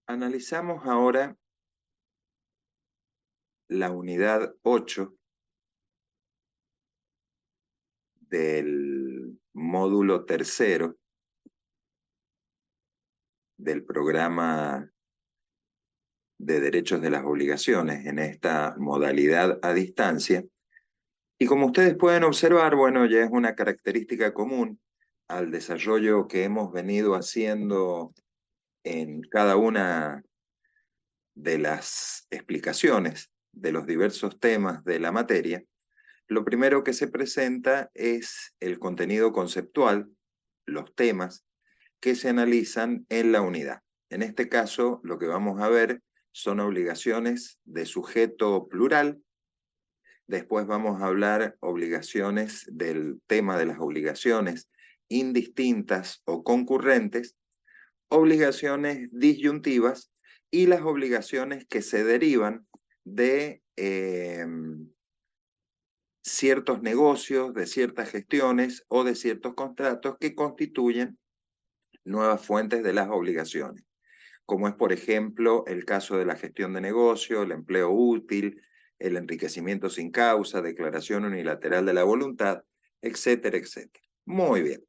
Analizamos ahora la unidad 8 del módulo tercero del programa de derechos de las obligaciones en esta modalidad a distancia. Y como ustedes pueden observar, bueno, ya es una característica común al desarrollo que hemos venido haciendo en cada una de las explicaciones de los diversos temas de la materia. Lo primero que se presenta es el contenido conceptual, los temas que se analizan en la unidad. En este caso, lo que vamos a ver son obligaciones de sujeto plural. Después vamos a hablar obligaciones del tema de las obligaciones indistintas o concurrentes, obligaciones disyuntivas y las obligaciones que se derivan de ciertos negocios, de ciertas gestiones o de ciertos contratos que constituyen nuevas fuentes de las obligaciones, como es, por ejemplo, el caso de la gestión de negocio, el empleo útil, el enriquecimiento sin causa, declaración unilateral de la voluntad, etcétera, etcétera. Muy bien.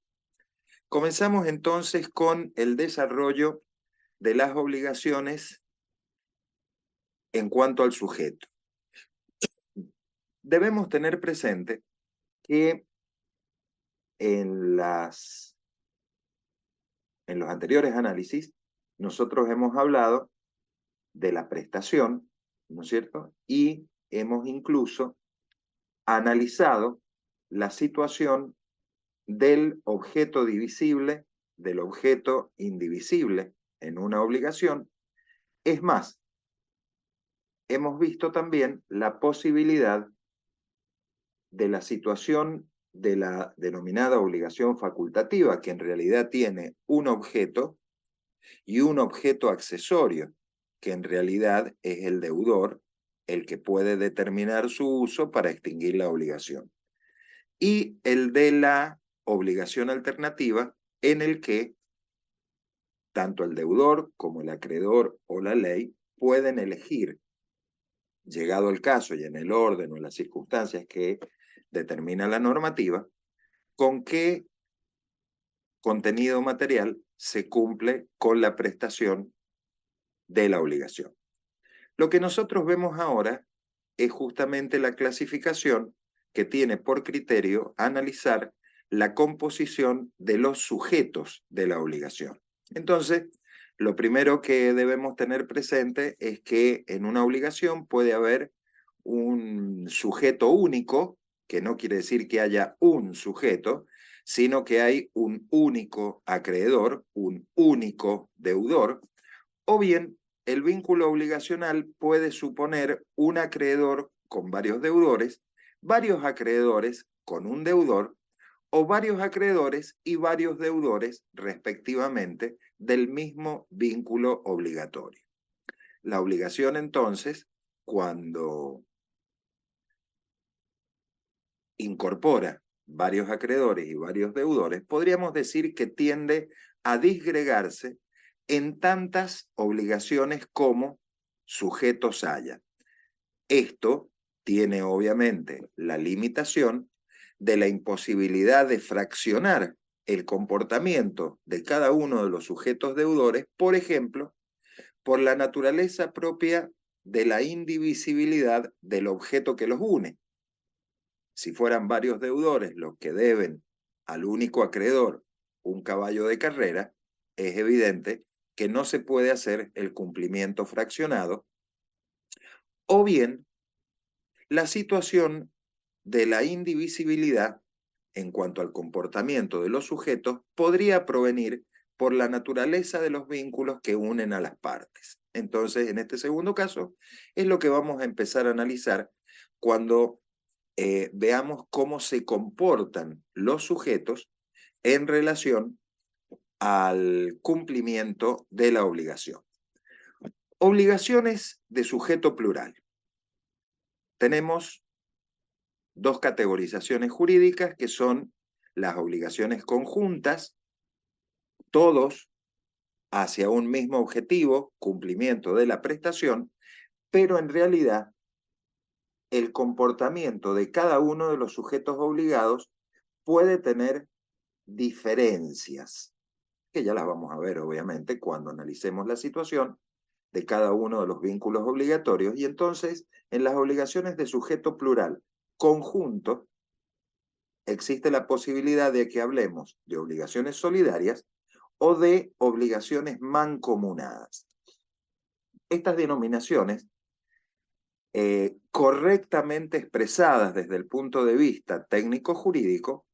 Comenzamos entonces con el desarrollo de las obligaciones en cuanto al sujeto. Debemos tener presente que en los anteriores análisis nosotros hemos hablado de la prestación, ¿no es cierto? Y hemos incluso analizado la situación del objeto divisible, del objeto indivisible en una obligación. Es más, hemos visto también la posibilidad de la situación de la denominada obligación facultativa, que en realidad tiene un objeto y un objeto accesorio, que en realidad es el deudor el que puede determinar su uso para extinguir la obligación. Y el de la obligación alternativa, en el que tanto el deudor como el acreedor o la ley pueden elegir, llegado el caso y en el orden o en las circunstancias que determina la normativa, con qué contenido material se cumple con la prestación de la obligación. Lo que nosotros vemos ahora es justamente la clasificación que tiene por criterio analizar la composición de los sujetos de la obligación. Entonces, lo primero que debemos tener presente es que en una obligación puede haber un sujeto único, que no quiere decir que haya un sujeto, sino que hay un único acreedor, un único deudor, o bien el vínculo obligacional puede suponer un acreedor con varios deudores, varios acreedores con un deudor, o varios acreedores y varios deudores, respectivamente, del mismo vínculo obligatorio. La obligación, entonces, cuando incorpora varios acreedores y varios deudores, podríamos decir que tiende a disgregarse en tantas obligaciones como sujetos haya. Esto tiene obviamente la limitación de la imposibilidad de fraccionar el comportamiento de cada uno de los sujetos deudores, por ejemplo, por la naturaleza propia de la indivisibilidad del objeto que los une. Si fueran varios deudores los que deben al único acreedor un caballo de carrera, es evidente que no se puede hacer el cumplimiento fraccionado, o bien la situación de la indivisibilidad en cuanto al comportamiento de los sujetos podría provenir por la naturaleza de los vínculos que unen a las partes. Entonces, en este segundo caso, es lo que vamos a empezar a analizar cuando veamos cómo se comportan los sujetos en relación al cumplimiento de la obligación. Obligaciones de sujeto plural. Tenemos dos categorizaciones jurídicas que son las obligaciones conjuntas. Todos hacia un mismo objetivo, cumplimiento de la prestación, pero en realidad el comportamiento de cada uno de los sujetos obligados puede tener diferencias, que ya las vamos a ver obviamente cuando analicemos la situación de cada uno de los vínculos obligatorios. Y entonces, en las obligaciones de sujeto plural conjunto, existe la posibilidad de que hablemos de obligaciones solidarias o de obligaciones mancomunadas. Estas denominaciones, correctamente expresadas desde el punto de vista técnico-jurídico,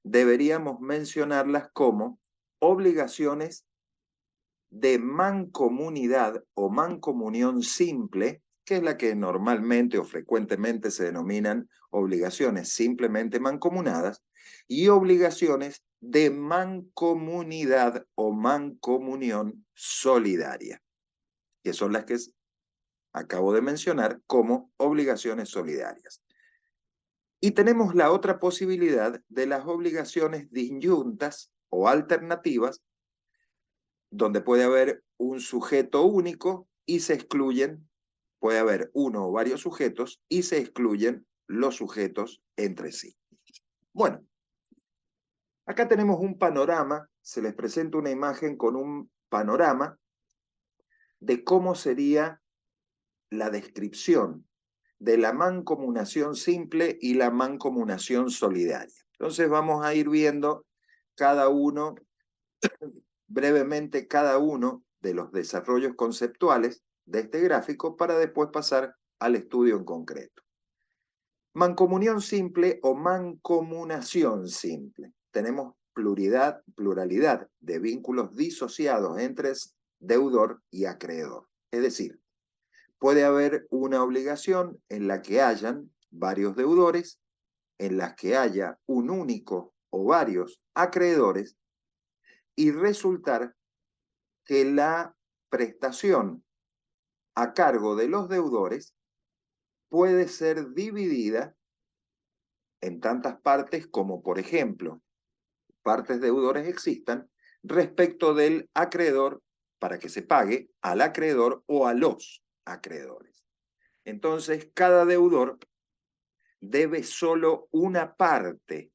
deberíamos mencionarlas como obligaciones de mancomunidad o mancomunión simple, que es la que normalmente o frecuentemente se denominan obligaciones simplemente mancomunadas, y obligaciones de mancomunidad o mancomunión solidaria, que son las que acabo de mencionar como obligaciones solidarias. Y tenemos la otra posibilidad de las obligaciones disyuntas o alternativas, donde puede haber un sujeto único y se excluyen, puede haber uno o varios sujetos y se excluyen los sujetos entre sí. Bueno, acá tenemos un panorama, se les presenta una imagen con un panorama de cómo sería la descripción de la mancomunación simple y la mancomunación solidaria. Entonces vamos a ir viendo cada uno, brevemente cada uno de los desarrollos conceptuales de este gráfico para después pasar al estudio en concreto. Mancomunión simple o mancomunación simple. Tenemos pluralidad de vínculos disociados entre deudor y acreedor. Es decir, puede haber una obligación en la que hayan varios deudores, en las que haya un único o varios acreedores, y resultar que la prestación a cargo de los deudores puede ser dividida en tantas partes como, por ejemplo, partes deudores existan respecto del acreedor para que se pague al acreedor o a los acreedores. Entonces, cada deudor debe solo una parte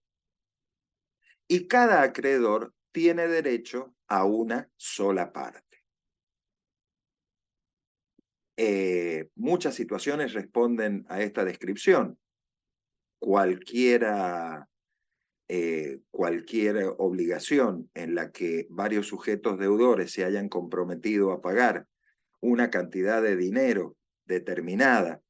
y cada acreedor tiene derecho a una sola parte. Muchas situaciones responden a esta descripción. Cualquier obligación en la que varios sujetos deudores se hayan comprometido a pagar una cantidad de dinero determinada,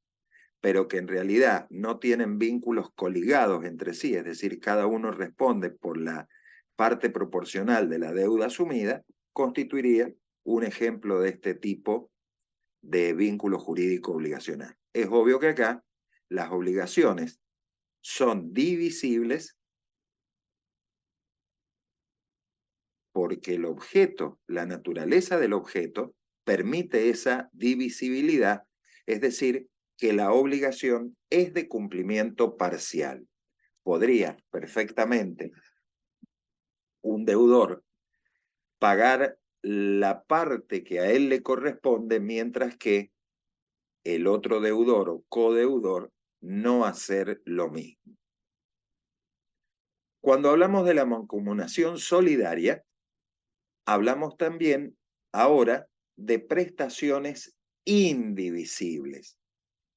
pero que en realidad no tienen vínculos coligados entre sí, es decir, cada uno responde por la parte proporcional de la deuda asumida, constituiría un ejemplo de este tipo de vínculo jurídico obligacional. Es obvio que acá las obligaciones son divisibles porque el objeto, la naturaleza del objeto, permite esa divisibilidad, es decir, que la obligación es de cumplimiento parcial. Podría perfectamente un deudor pagar la parte que a él le corresponde, mientras que el otro deudor o codeudor no hacer lo mismo. Cuando hablamos de la mancomunación solidaria, hablamos también ahora de prestaciones indivisibles.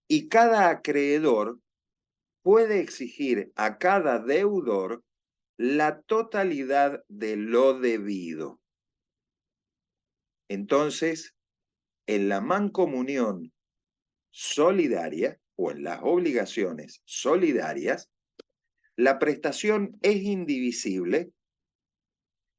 Y cada acreedor puede exigir a cada deudor la totalidad de lo debido. Entonces, en la mancomunión solidaria o en las obligaciones solidarias, la prestación es indivisible,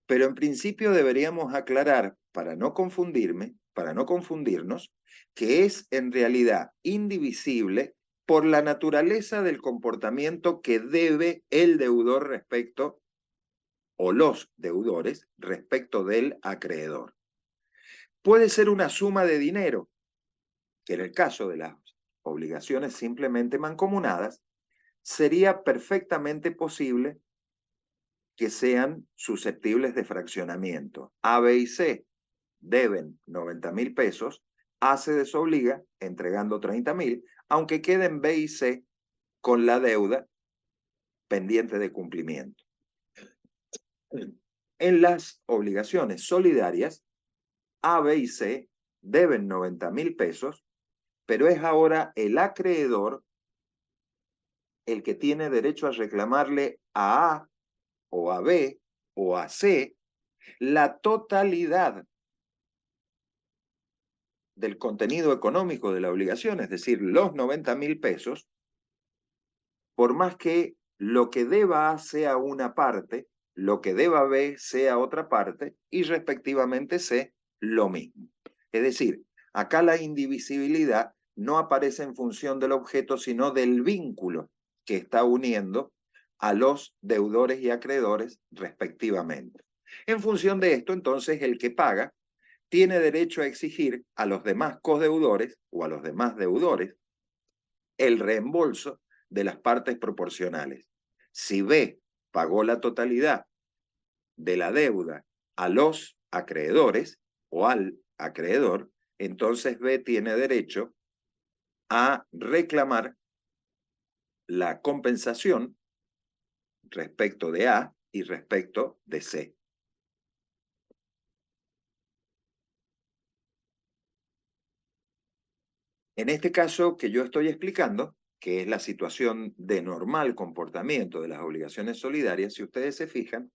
pero en principio deberíamos aclarar, para no confundirnos, que es en realidad indivisible por la naturaleza del comportamiento que debe el deudor respecto, o los deudores, respecto del acreedor. Puede ser una suma de dinero, que en el caso de las obligaciones simplemente mancomunadas, sería perfectamente posible que sean susceptibles de fraccionamiento, A, B y C. deben 90.000 pesos, A se desobliga entregando 30.000, aunque queden B y C con la deuda pendiente de cumplimiento. En las obligaciones solidarias, A, B y C deben 90.000 pesos, pero es ahora el acreedor el que tiene derecho a reclamarle a A o a B o a C la totalidad del contenido económico de la obligación, es decir, los 90.000 pesos, por más que lo que deba A sea una parte, lo que deba B sea otra parte y respectivamente C lo mismo. Es decir, acá la indivisibilidad no aparece en función del objeto, sino del vínculo que está uniendo a los deudores y acreedores respectivamente. En función de esto, entonces, el que paga tiene derecho a exigir a los demás codeudores o a los demás deudores el reembolso de las partes proporcionales. Si B pagó la totalidad de la deuda a los acreedores o al acreedor, entonces B tiene derecho a reclamar la compensación respecto de A y respecto de C. En este caso que yo estoy explicando, que es la situación de normal comportamiento de las obligaciones solidarias, si ustedes se fijan,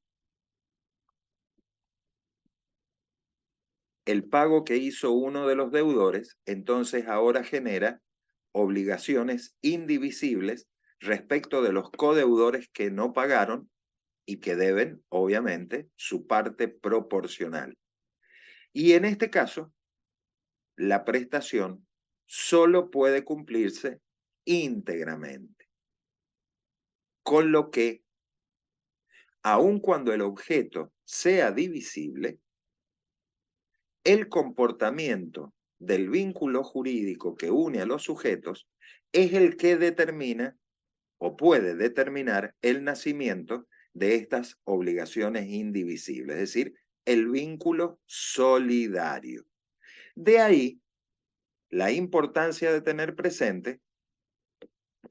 el pago que hizo uno de los deudores, entonces ahora genera obligaciones indivisibles respecto de los codeudores que no pagaron y que deben, obviamente, su parte proporcional. Y en este caso, la prestación solo puede cumplirse íntegramente, con lo que, aun cuando el objeto sea divisible, el comportamiento del vínculo jurídico que une a los sujetos es el que determina o puede determinar el nacimiento de estas obligaciones indivisibles, es decir, el vínculo solidario. De ahí la importancia de tener presente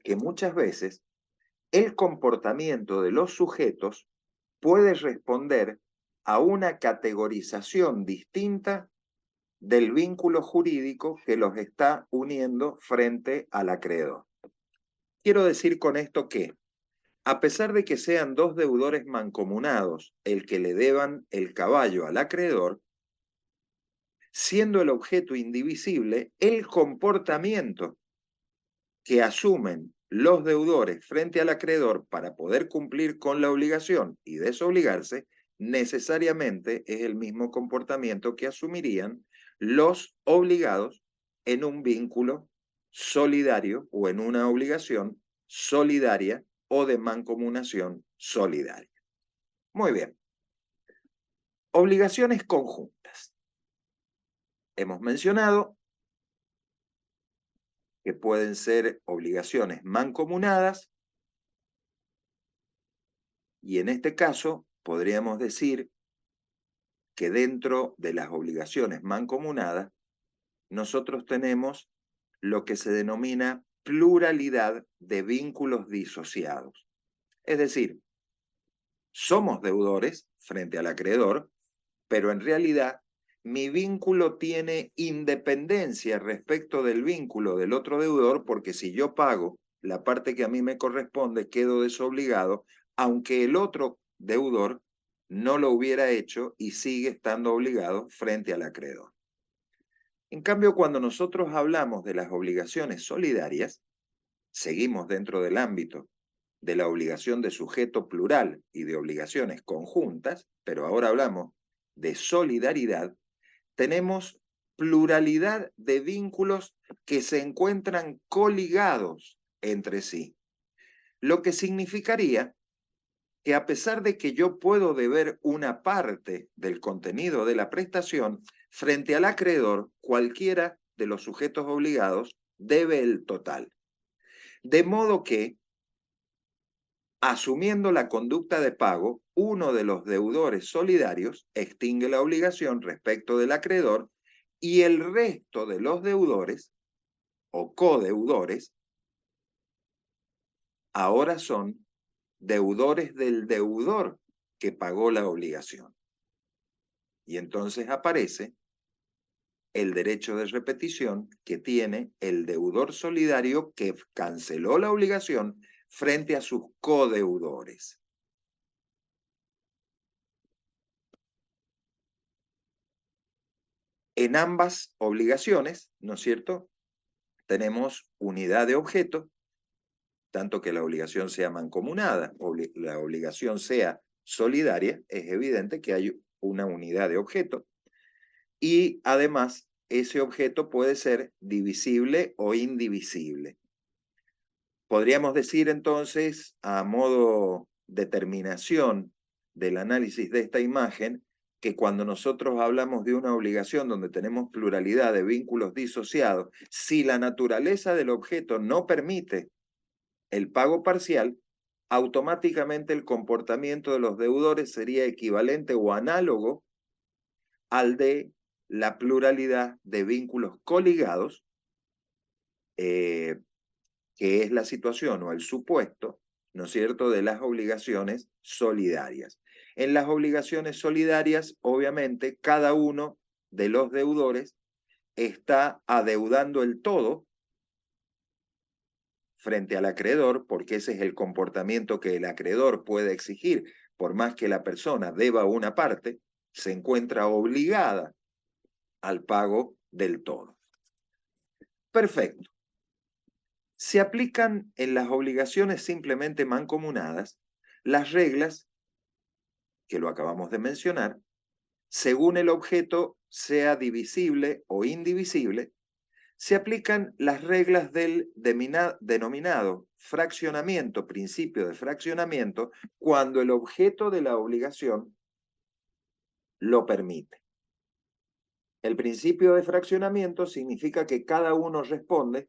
que muchas veces el comportamiento de los sujetos puede responder a una categorización distinta del vínculo jurídico que los está uniendo frente al acreedor. Quiero decir con esto que, a pesar de que sean dos deudores mancomunados el que le deban el caballo al acreedor, siendo el objeto indivisible, el comportamiento que asumen los deudores frente al acreedor para poder cumplir con la obligación y desobligarse, necesariamente es el mismo comportamiento que asumirían los obligados en un vínculo solidario o en una obligación solidaria o de mancomunación solidaria. Muy bien. Obligaciones conjuntas. Hemos mencionado que pueden ser obligaciones mancomunadas y en este caso podríamos decir que dentro de las obligaciones mancomunadas nosotros tenemos lo que se denomina pluralidad de vínculos disociados. Es decir, somos deudores frente al acreedor, pero en realidad mi vínculo tiene independencia respecto del vínculo del otro deudor, porque si yo pago la parte que a mí me corresponde, quedo desobligado, aunque el otro deudor no lo hubiera hecho y sigue estando obligado frente al acreedor. En cambio, cuando nosotros hablamos de las obligaciones solidarias, seguimos dentro del ámbito de la obligación de sujeto plural y de obligaciones conjuntas, pero ahora hablamos de solidaridad, tenemos pluralidad de vínculos que se encuentran coligados entre sí, lo que significaría que a pesar de que yo puedo deber una parte del contenido de la prestación, frente al acreedor, cualquiera de los sujetos obligados debe el total. De modo que Asumiendo la conducta de pago, uno de los deudores solidarios extingue la obligación respecto del acreedor y el resto de los deudores o codeudores ahora son deudores del deudor que pagó la obligación. Y entonces aparece el derecho de repetición que tiene el deudor solidario que canceló la obligación frente a sus codeudores. En ambas obligaciones, ¿no es cierto?, tenemos unidad de objeto, tanto que la obligación sea mancomunada, la obligación sea solidaria, es evidente que hay una unidad de objeto, y además ese objeto puede ser divisible o indivisible. Podríamos decir entonces, a modo de determinación del análisis de esta imagen, que cuando nosotros hablamos de una obligación donde tenemos pluralidad de vínculos disociados, si la naturaleza del objeto no permite el pago parcial, automáticamente el comportamiento de los deudores sería equivalente o análogo al de la pluralidad de vínculos coligados, que es la situación o el supuesto, ¿no es cierto?, de las obligaciones solidarias. En las obligaciones solidarias, obviamente, cada uno de los deudores está adeudando el todo frente al acreedor, porque ese es el comportamiento que el acreedor puede exigir, por más que la persona deba una parte, se encuentra obligada al pago del todo. Perfecto. Se aplican en las obligaciones simplemente mancomunadas las reglas, que lo acabamos de mencionar, según el objeto sea divisible o indivisible, se aplican las reglas del denominado fraccionamiento, principio de fraccionamiento, cuando el objeto de la obligación lo permite. El principio de fraccionamiento significa que cada uno responde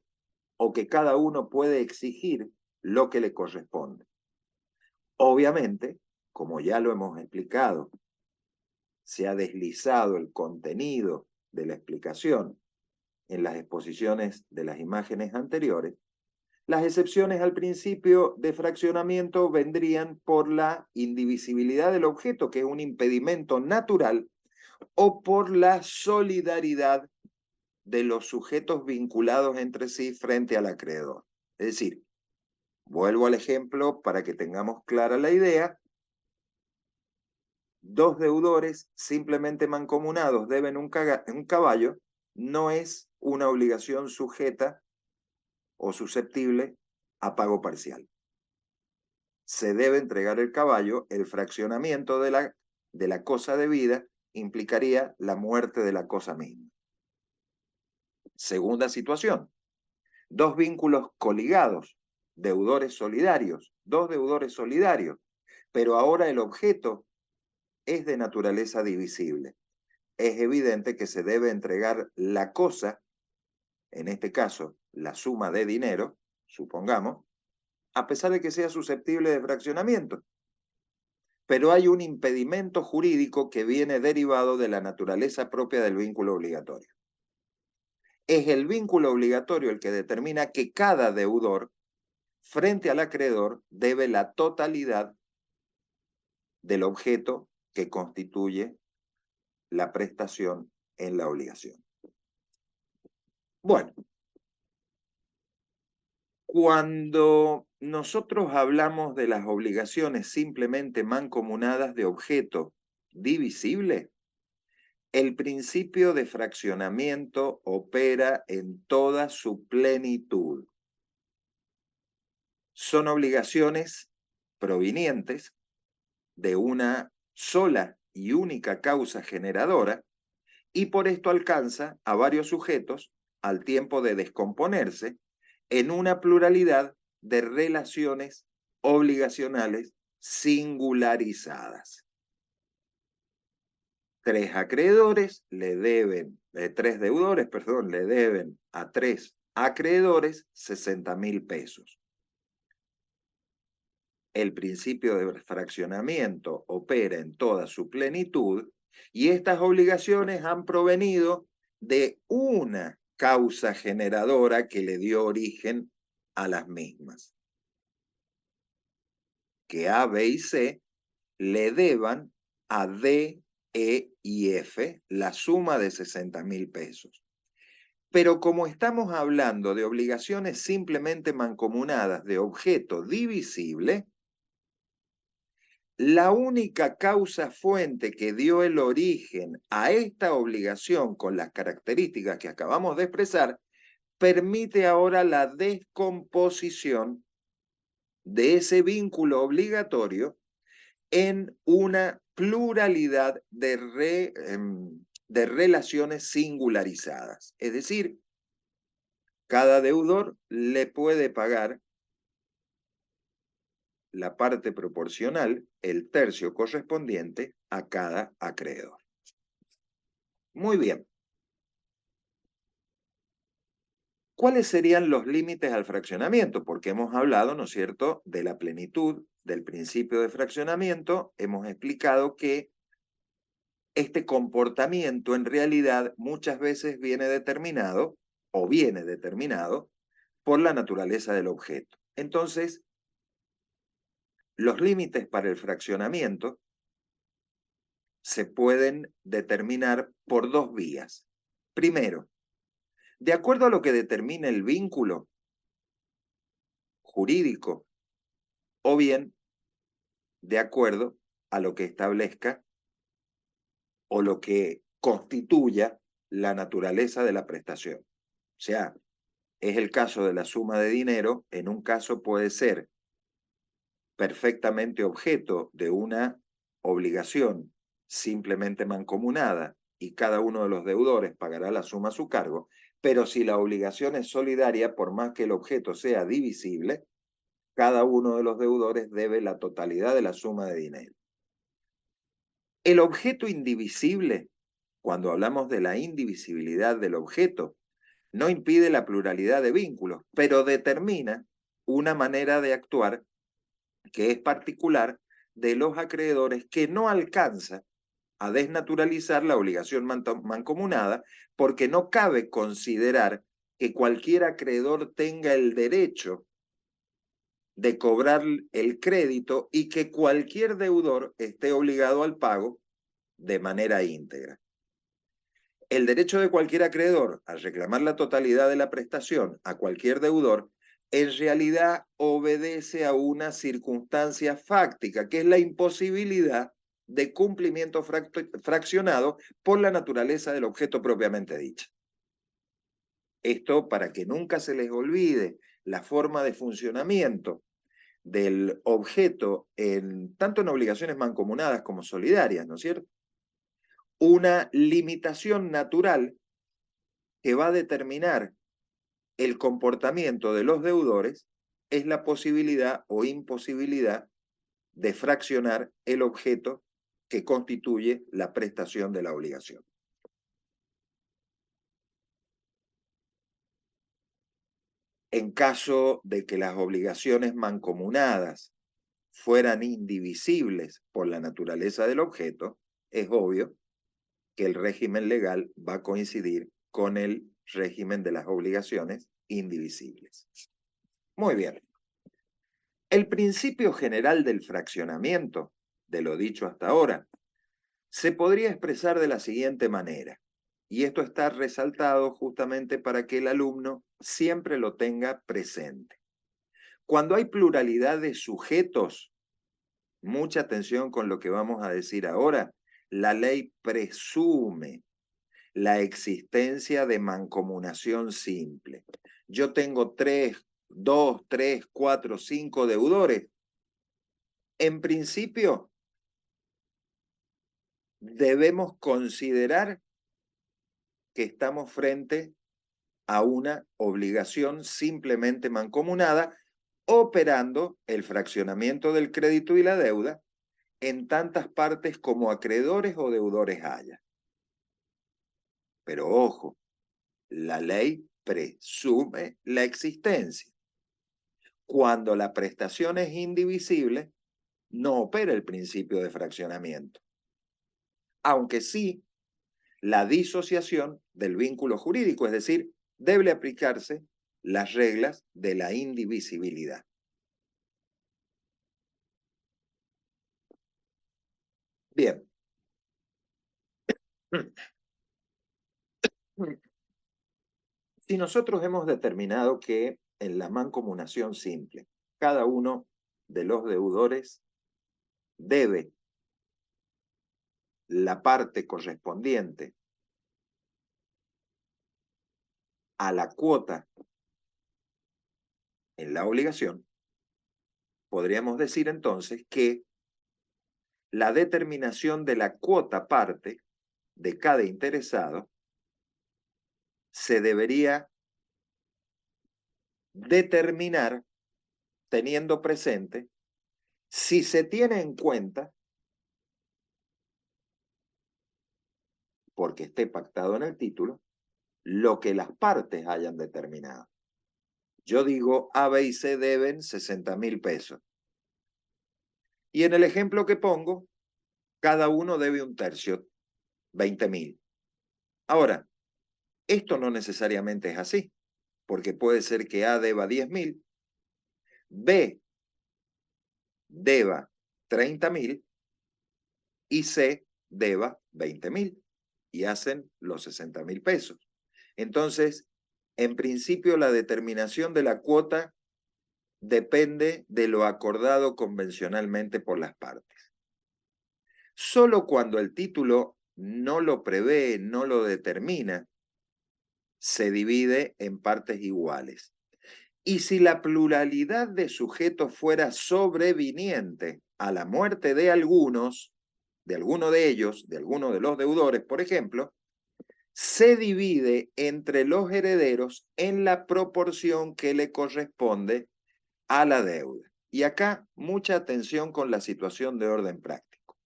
o que cada uno puede exigir lo que le corresponde. Obviamente, como ya lo hemos explicado, se ha deslizado el contenido de la explicación en las exposiciones de las imágenes anteriores, las excepciones al principio de fraccionamiento vendrían por la indivisibilidad del objeto, que es un impedimento natural, o por la solidaridad de los sujetos vinculados entre sí frente al acreedor. Es decir, vuelvo al ejemplo para que tengamos clara la idea. Dos deudores simplemente mancomunados deben un caballo, no es una obligación sujeta o susceptible a pago parcial. Se debe entregar el caballo, el fraccionamiento de la cosa debida implicaría la muerte de la cosa misma. Segunda situación, dos vínculos coligados, deudores solidarios, dos deudores solidarios, pero ahora el objeto es de naturaleza divisible. Es evidente que se debe entregar la cosa, en este caso la suma de dinero, supongamos, a pesar de que sea susceptible de fraccionamiento. Pero hay un impedimento jurídico que viene derivado de la naturaleza propia del vínculo obligatorio. Es el vínculo obligatorio el que determina que cada deudor, frente al acreedor, debe la totalidad del objeto que constituye la prestación en la obligación. Bueno, cuando nosotros hablamos de las obligaciones simplemente mancomunadas de objeto divisible, el principio de fraccionamiento opera en toda su plenitud. Son obligaciones provenientes de una sola y única causa generadora y por esto alcanza a varios sujetos al tiempo de descomponerse en una pluralidad de relaciones obligacionales singularizadas. Tres deudores, le deben a tres acreedores 60.000 pesos. el principio de fraccionamiento opera en toda su plenitud y estas obligaciones han provenido de una causa generadora que le dio origen a las mismas. Que A, B y C le deban a D, E y F la suma de 60.000 pesos. Pero como estamos hablando de obligaciones simplemente mancomunadas de objeto divisible, la única causa fuente que dio el origen a esta obligación con las características que acabamos de expresar, permite ahora la descomposición de ese vínculo obligatorio en una pluralidad de relaciones singularizadas. Es decir, cada deudor le puede pagar la parte proporcional, el tercio correspondiente a cada acreedor. Muy bien. ¿Cuáles serían los límites al fraccionamiento? Porque hemos hablado, ¿no es cierto?, de la plenitud del principio de fraccionamiento. Hemos explicado que este comportamiento en realidad muchas veces viene determinado por la naturaleza del objeto. Entonces, los límites para el fraccionamiento se pueden determinar por dos vías. Primero, de acuerdo a lo que determina el vínculo jurídico, o bien de acuerdo a lo que establezca o lo que constituya la naturaleza de la prestación. O sea, es el caso de la suma de dinero, en un caso puede ser perfectamente objeto de una obligación simplemente mancomunada y cada uno de los deudores pagará la suma a su cargo, pero si la obligación es solidaria, por más que el objeto sea divisible, cada uno de los deudores debe la totalidad de la suma de dinero. El objeto indivisible, cuando hablamos de la indivisibilidad del objeto, no impide la pluralidad de vínculos, pero determina una manera de actuar que es particular de los acreedores que no alcanza a desnaturalizar la obligación mancomunada, porque no cabe considerar que cualquier acreedor tenga el derecho de cobrar el crédito y que cualquier deudor esté obligado al pago de manera íntegra. El derecho de cualquier acreedor a reclamar la totalidad de la prestación a cualquier deudor en realidad obedece a una circunstancia fáctica, que es la imposibilidad de cumplimiento fraccionado por la naturaleza del objeto propiamente dicha. Esto para que nunca se les olvide la forma de funcionamiento del objeto, tanto en obligaciones mancomunadas como solidarias, ¿no es cierto? Una limitación natural que va a determinar el comportamiento de los deudores es la posibilidad o imposibilidad de fraccionar el objeto que constituye la prestación de la obligación. En caso de que las obligaciones mancomunadas fueran indivisibles por la naturaleza del objeto, es obvio que el régimen legal va a coincidir con el régimen de las obligaciones indivisibles. Muy bien. El principio general del fraccionamiento, de lo dicho hasta ahora, se podría expresar de la siguiente manera, y esto está resaltado justamente para que el alumno siempre lo tenga presente. Cuando hay pluralidad de sujetos, mucha atención con lo que vamos a decir ahora, la ley presume la existencia de mancomunación simple. Yo tengo 2, 3, 4, 5 deudores. En principio, debemos considerar que estamos frente a una obligación simplemente mancomunada, operando el fraccionamiento del crédito y la deuda en tantas partes como acreedores o deudores haya. Pero ojo, la ley presume la existencia. Cuando la prestación es indivisible, no opera el principio de fraccionamiento, aunque sí la disociación del vínculo jurídico, es decir, debe aplicarse las reglas de la indivisibilidad. Bien. Si nosotros hemos determinado que en la mancomunación simple, cada uno de los deudores debe la parte correspondiente a la cuota en la obligación, podríamos decir entonces que la determinación de la cuota parte de cada interesado se debería determinar teniendo presente si se tiene en cuenta, porque esté pactado en el título, lo que las partes hayan determinado. Yo digo, A, B y C deben 60.000 pesos. Y en el ejemplo que pongo, cada uno debe un tercio, 20.000. Ahora, esto no necesariamente es así, porque puede ser que A deba 10.000, B deba 30.000 y C deba 20.000 y hacen los 60.000 pesos. Entonces, en principio, la determinación de la cuota depende de lo acordado convencionalmente por las partes. Solo cuando el título no lo prevé, no lo determina, se divide en partes iguales. Y si la pluralidad de sujetos fuera sobreviniente a la muerte de algunos, de alguno de ellos, de alguno de los deudores, por ejemplo, se divide entre los herederos en la proporción que le corresponde a la deuda. Y acá mucha atención con la situación de orden práctico.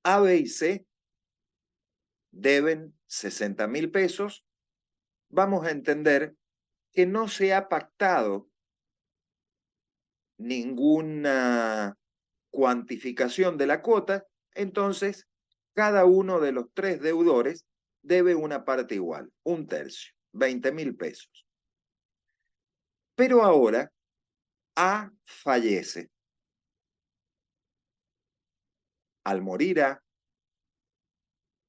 A, B y C deben 60.000 pesos. Vamos a entender que no se ha pactado ninguna cuantificación de la cuota, entonces cada uno de los tres deudores debe una parte igual, un tercio, 20.000 pesos. Pero ahora A fallece. Al morir A,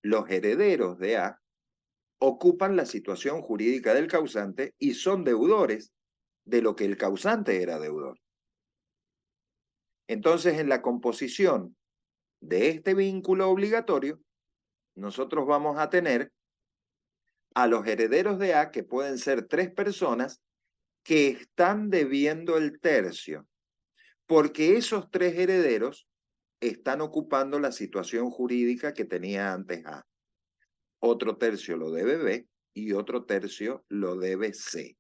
los herederos de A ocupan la situación jurídica del causante y son deudores de lo que el causante era deudor. Entonces, en la composición de este vínculo obligatorio, nosotros vamos a tener a los herederos de A, que pueden ser tres personas, que están debiendo el tercio, porque esos tres herederos están ocupando la situación jurídica que tenía antes A. Otro tercio lo debe B y otro tercio lo debe C.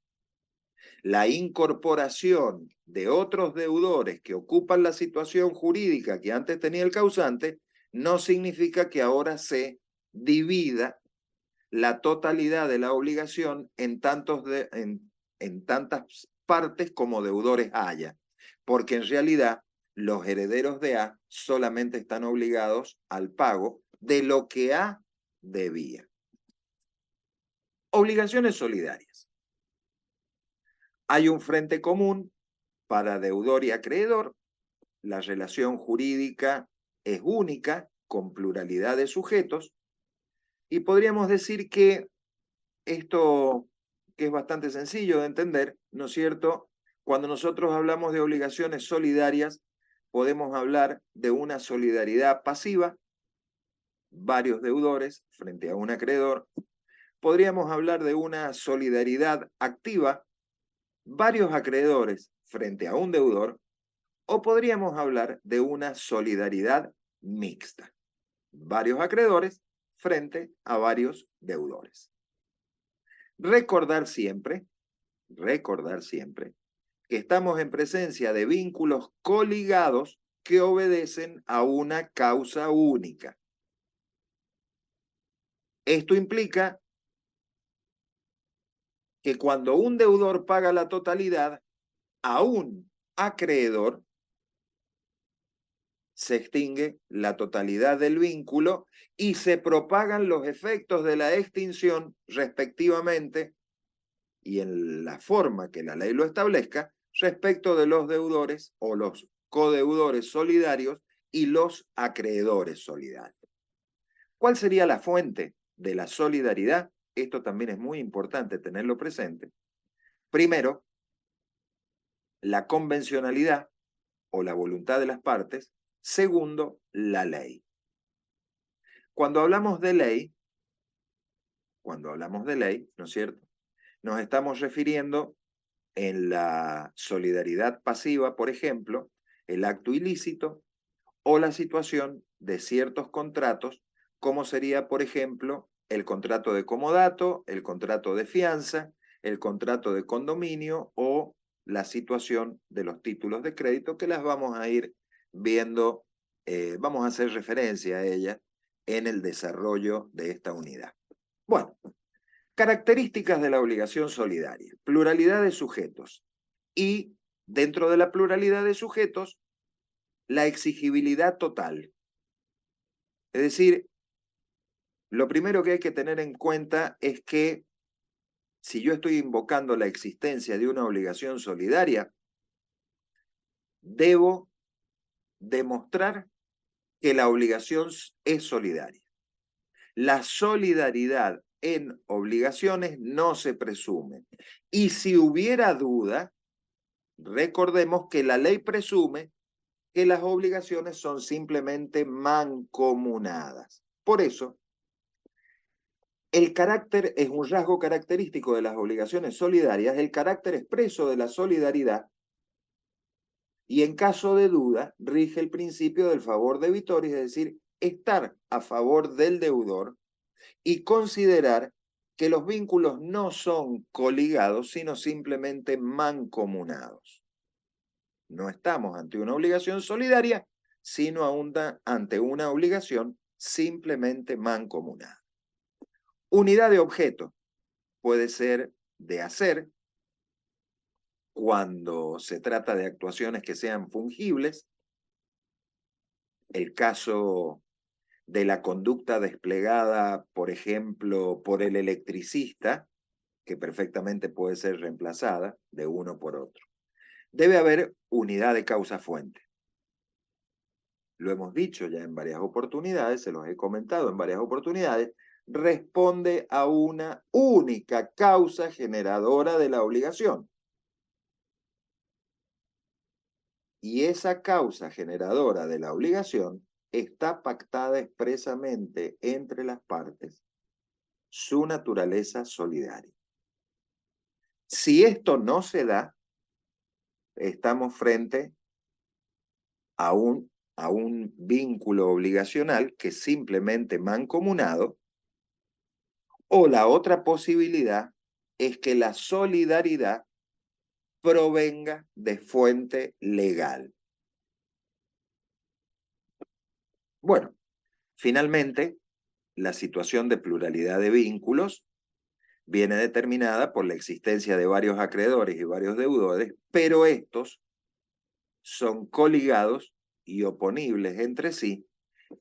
La incorporación de otros deudores que ocupan la situación jurídica que antes tenía el causante no significa que ahora se divida la totalidad de la obligación en tantas partes como deudores haya, porque en realidad los herederos de A solamente están obligados al pago de lo que A debía. Obligaciones solidarias. Hay un frente común para deudor y acreedor. La relación jurídica es única, con pluralidad de sujetos, y podríamos decir que esto, que es bastante sencillo de entender, ¿no es cierto? Cuando nosotros hablamos de obligaciones solidarias, podemos hablar de una solidaridad pasiva, varios deudores frente a un acreedor. Podríamos hablar de una solidaridad activa, varios acreedores frente a un deudor, o podríamos hablar de una solidaridad mixta, varios acreedores frente a varios deudores. Recordar siempre que estamos en presencia de vínculos coligados que obedecen a una causa única. Esto implica que cuando un deudor paga la totalidad, a un acreedor, se extingue la totalidad del vínculo y se propagan los efectos de la extinción respectivamente y en la forma que la ley lo establezca respecto de los deudores o los codeudores solidarios y los acreedores solidarios. ¿Cuál sería la fuente de la solidaridad? Esto también es muy importante tenerlo presente. Primero, la convencionalidad o la voluntad de las partes. Segundo, la ley. Cuando hablamos de ley, ¿no es cierto? Nos estamos refiriendo en la solidaridad pasiva, por ejemplo, el acto ilícito o la situación de ciertos contratos, como sería, por ejemplo, el contrato de comodato, el contrato de fianza, el contrato de condominio o la situación de los títulos de crédito, que las vamos a ir viendo, vamos a hacer referencia a ellas en el desarrollo de esta unidad. Bueno, características de la obligación solidaria: pluralidad de sujetos y, dentro de la pluralidad de sujetos, la exigibilidad total. Es decir, lo primero que hay que tener en cuenta es que si yo estoy invocando la existencia de una obligación solidaria, debo demostrar que la obligación es solidaria. La solidaridad en obligaciones no se presume. Y si hubiera duda, recordemos que la ley presume que las obligaciones son simplemente mancomunadas. Por eso, el carácter es un rasgo característico de las obligaciones solidarias, el carácter expreso de la solidaridad, y en caso de duda rige el principio del favor debitoris, es decir, estar a favor del deudor y considerar que los vínculos no son coligados, sino simplemente mancomunados. No estamos ante una obligación solidaria, sino ante una obligación simplemente mancomunada. Unidad de objeto puede ser de hacer cuando se trata de actuaciones que sean fungibles. El caso de la conducta desplegada, por ejemplo, por el electricista, que perfectamente puede ser reemplazada de uno por otro. Debe haber unidad de causa-fuente. Lo hemos dicho ya en varias oportunidades, se los he comentado en varias oportunidades, responde a una única causa generadora de la obligación. Y esa causa generadora de la obligación está pactada expresamente entre las partes, su naturaleza solidaria. Si esto no se da, estamos frente a un vínculo obligacional que es simplemente mancomunado, o la otra posibilidad es que la solidaridad provenga de fuente legal. Bueno, finalmente, la situación de pluralidad de vínculos viene determinada por la existencia de varios acreedores y varios deudores, pero estos son coligados y oponibles entre sí,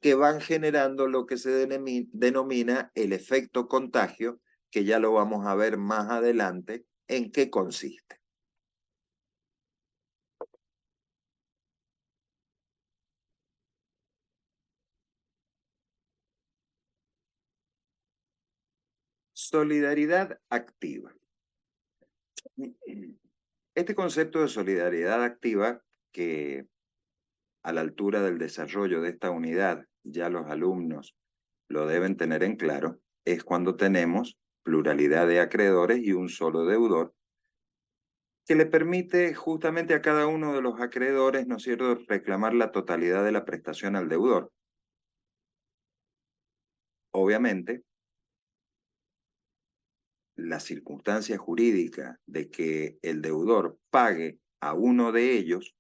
que van generando lo que se denomina el efecto contagio, que ya lo vamos a ver más adelante en qué consiste. Solidaridad activa. Este concepto de solidaridad activa, que a la altura del desarrollo de esta unidad ya los alumnos lo deben tener en claro, es cuando tenemos pluralidad de acreedores y un solo deudor, que le permite justamente a cada uno de los acreedores, ¿no es cierto?, reclamar la totalidad de la prestación al deudor. Obviamente, la circunstancia jurídica de que el deudor pague a uno de ellos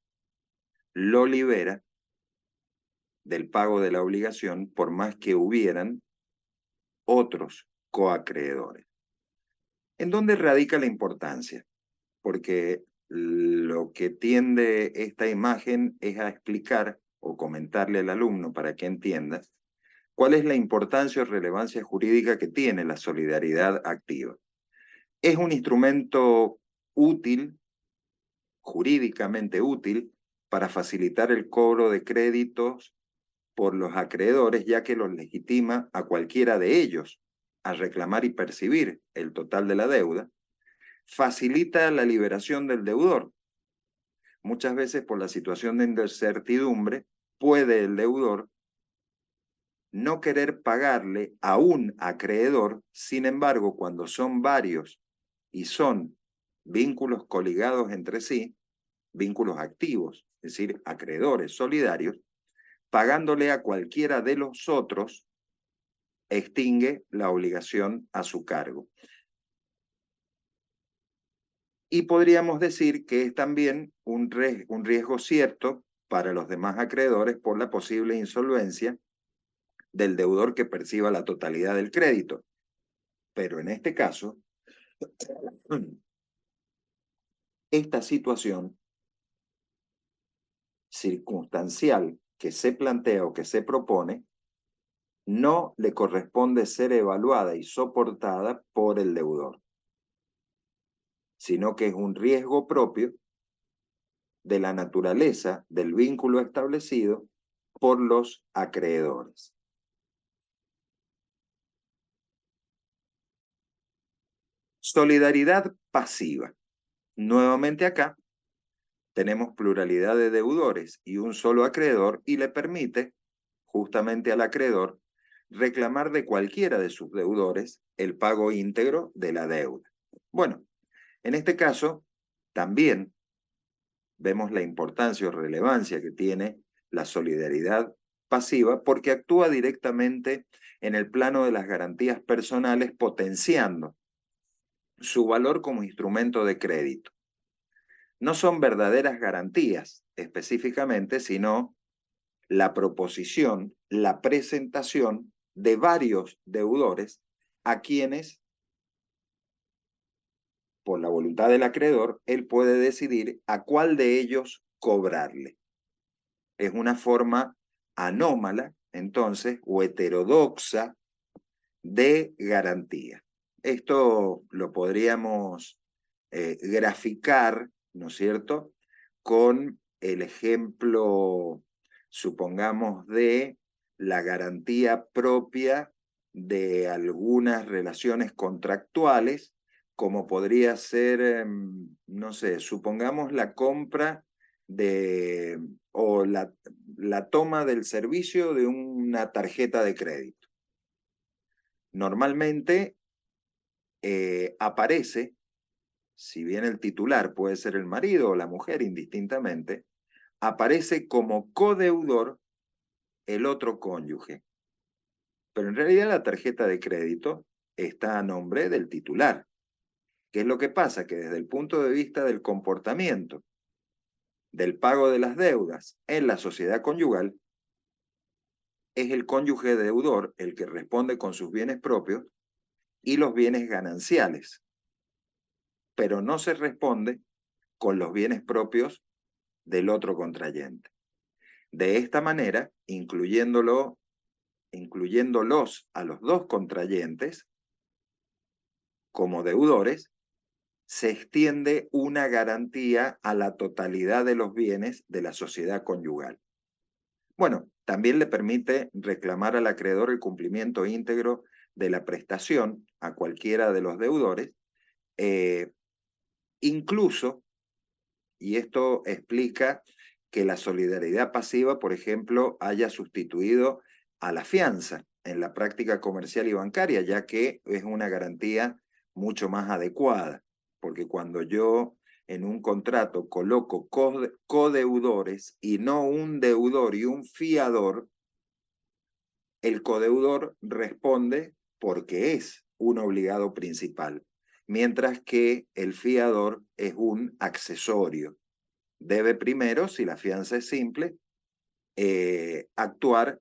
lo libera del pago de la obligación, por más que hubieran otros coacreedores. ¿En dónde radica la importancia? Porque lo que tiende esta imagen es a explicar o comentarle al alumno para que entienda cuál es la importancia o relevancia jurídica que tiene la solidaridad activa. Es un instrumento útil, jurídicamente útil, para facilitar el cobro de créditos por los acreedores, ya que los legitima a cualquiera de ellos a reclamar y percibir el total de la deuda. Facilita la liberación del deudor. Muchas veces por la situación de incertidumbre puede el deudor no querer pagarle a un acreedor. Sin embargo, cuando son varios y son vínculos coligados entre sí, vínculos activos, es decir, acreedores solidarios, pagándole a cualquiera de los otros, extingue la obligación a su cargo. Y podríamos decir que es también un riesgo cierto para los demás acreedores por la posible insolvencia del deudor que perciba la totalidad del crédito. Pero en este caso, esta situación circunstancial que se plantea o que se propone no le corresponde ser evaluada y soportada por el deudor, sino que es un riesgo propio de la naturaleza del vínculo establecido por los acreedores. Solidaridad pasiva. Nuevamente acá tenemos pluralidad de deudores y un solo acreedor y le permite justamente al acreedor reclamar de cualquiera de sus deudores el pago íntegro de la deuda. Bueno, en este caso también vemos la importancia o relevancia que tiene la solidaridad pasiva porque actúa directamente en el plano de las garantías personales, potenciando su valor como instrumento de crédito. No son verdaderas garantías específicamente, sino la proposición, la presentación de varios deudores a quienes, por la voluntad del acreedor, él puede decidir a cuál de ellos cobrarle. Es una forma anómala, entonces, o heterodoxa de garantía. Esto lo podríamos graficar, ¿no es cierto?, con el ejemplo, supongamos, de la garantía propia de algunas relaciones contractuales, como podría ser, no sé, supongamos la compra de, o la toma del servicio de una tarjeta de crédito. Normalmente aparece, si bien el titular puede ser el marido o la mujer indistintamente, aparece como codeudor el otro cónyuge. Pero en realidad la tarjeta de crédito está a nombre del titular. ¿Qué es lo que pasa? Que desde el punto de vista del comportamiento, del pago de las deudas en la sociedad conyugal, es el cónyuge deudor el que responde con sus bienes propios y los bienes gananciales, pero no se responde con los bienes propios del otro contrayente. De esta manera, incluyéndolos a los dos contrayentes como deudores, se extiende una garantía a la totalidad de los bienes de la sociedad conyugal. Bueno, también le permite reclamar al acreedor el cumplimiento íntegro de la prestación a cualquiera de los deudores, incluso, y esto explica que la solidaridad pasiva, por ejemplo, haya sustituido a la fianza en la práctica comercial y bancaria, ya que es una garantía mucho más adecuada, porque cuando yo en un contrato coloco codeudores y no un deudor y un fiador, el codeudor responde porque es un obligado principal, mientras que el fiador es un accesorio. Debe primero, si la fianza es simple, actuar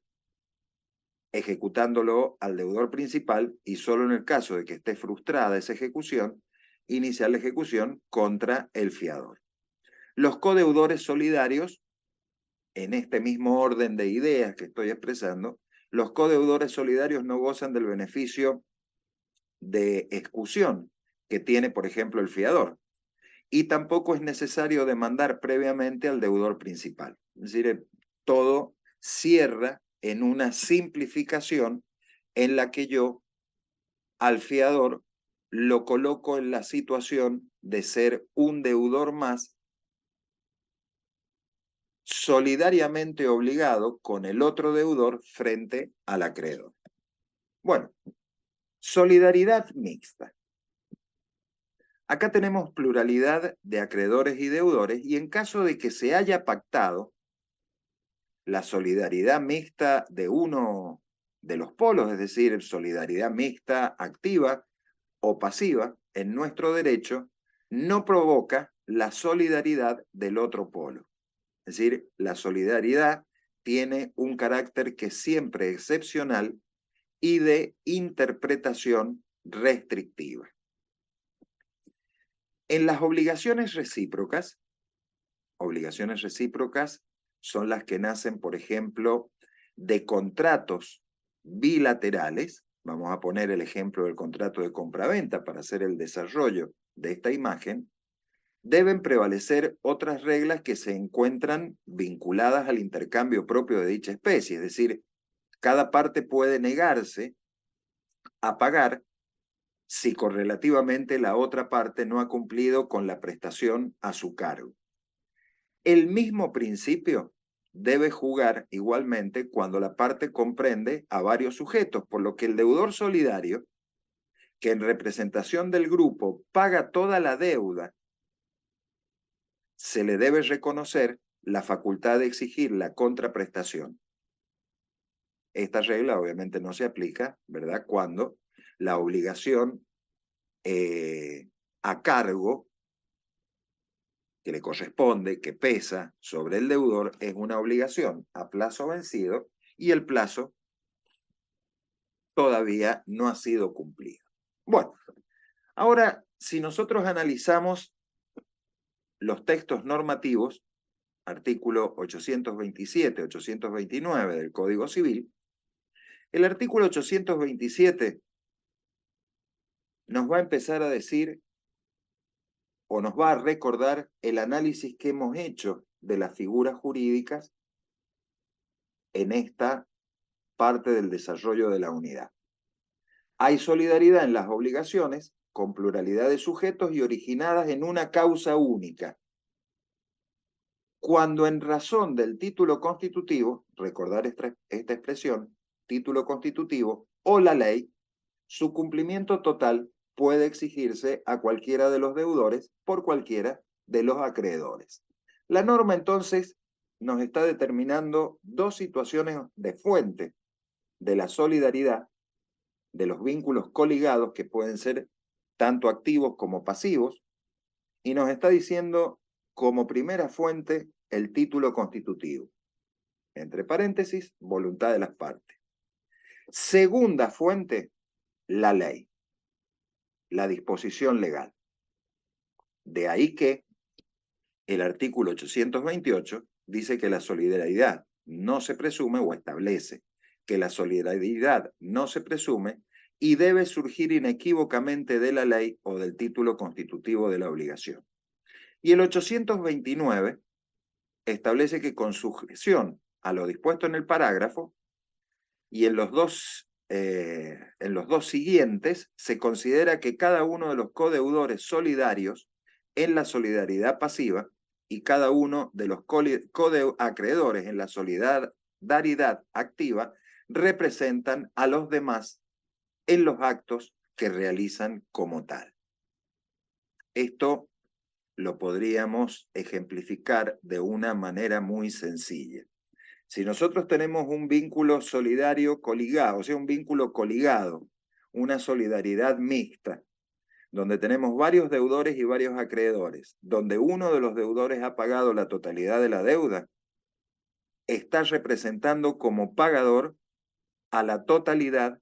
ejecutándolo al deudor principal y solo en el caso de que esté frustrada esa ejecución, iniciar la ejecución contra el fiador. Los codeudores solidarios, en este mismo orden de ideas que estoy expresando, los codeudores solidarios no gozan del beneficio de excusión que tiene, por ejemplo, el fiador. Y tampoco es necesario demandar previamente al deudor principal. Es decir, todo cierra en una simplificación en la que yo al fiador lo coloco en la situación de ser un deudor más solidariamente obligado con el otro deudor frente al acreedor. Bueno, solidaridad mixta. Acá tenemos pluralidad de acreedores y deudores y en caso de que se haya pactado la solidaridad mixta de uno de los polos, es decir, solidaridad mixta activa o pasiva, en nuestro derecho, no provoca la solidaridad del otro polo. Es decir, la solidaridad tiene un carácter que es siempre excepcional y de interpretación restrictiva. En las obligaciones recíprocas son las que nacen, por ejemplo, de contratos bilaterales. Vamos a poner el ejemplo del contrato de compraventa para hacer el desarrollo de esta imagen. Deben prevalecer otras reglas que se encuentran vinculadas al intercambio propio de dicha especie, es decir, cada parte puede negarse a pagar si correlativamente la otra parte no ha cumplido con la prestación a su cargo. El mismo principio debe jugar igualmente cuando la parte comprende a varios sujetos, por lo que el deudor solidario, que en representación del grupo paga toda la deuda, se le debe reconocer la facultad de exigir la contraprestación. Esta regla obviamente no se aplica, ¿verdad?, cuando la obligación a cargo que le corresponde, que pesa sobre el deudor, es una obligación a plazo vencido y el plazo todavía no ha sido cumplido. Bueno, ahora, si nosotros analizamos los textos normativos, artículo 827, 829 del Código Civil, el artículo 827 nos va a empezar a decir o nos va a recordar el análisis que hemos hecho de las figuras jurídicas en esta parte del desarrollo de la unidad. Hay solidaridad en las obligaciones con pluralidad de sujetos y originadas en una causa única. Cuando en razón del título constitutivo, recordar esta expresión, título constitutivo o la ley, su cumplimiento total puede exigirse a cualquiera de los deudores por cualquiera de los acreedores. La norma entonces nos está determinando dos situaciones de fuente de la solidaridad, de los vínculos coligados que pueden ser tanto activos como pasivos, y nos está diciendo como primera fuente el título constitutivo, entre paréntesis, voluntad de las partes. Segunda fuente, la ley, la disposición legal. De ahí que el artículo 828 dice que la solidaridad no se presume o establece que la solidaridad no se presume y debe surgir inequívocamente de la ley o del título constitutivo de la obligación. Y el 829 establece que con sujeción a lo dispuesto en el parágrafo y en los dos siguientes se considera que cada uno de los codeudores solidarios en la solidaridad pasiva y cada uno de los acreedores en la solidaridad activa representan a los demás en los actos que realizan como tal. Esto lo podríamos ejemplificar de una manera muy sencilla. Si nosotros tenemos un vínculo solidario coligado, o sea, un vínculo coligado, una solidaridad mixta, donde tenemos varios deudores y varios acreedores, donde uno de los deudores ha pagado la totalidad de la deuda, está representando como pagador a la totalidad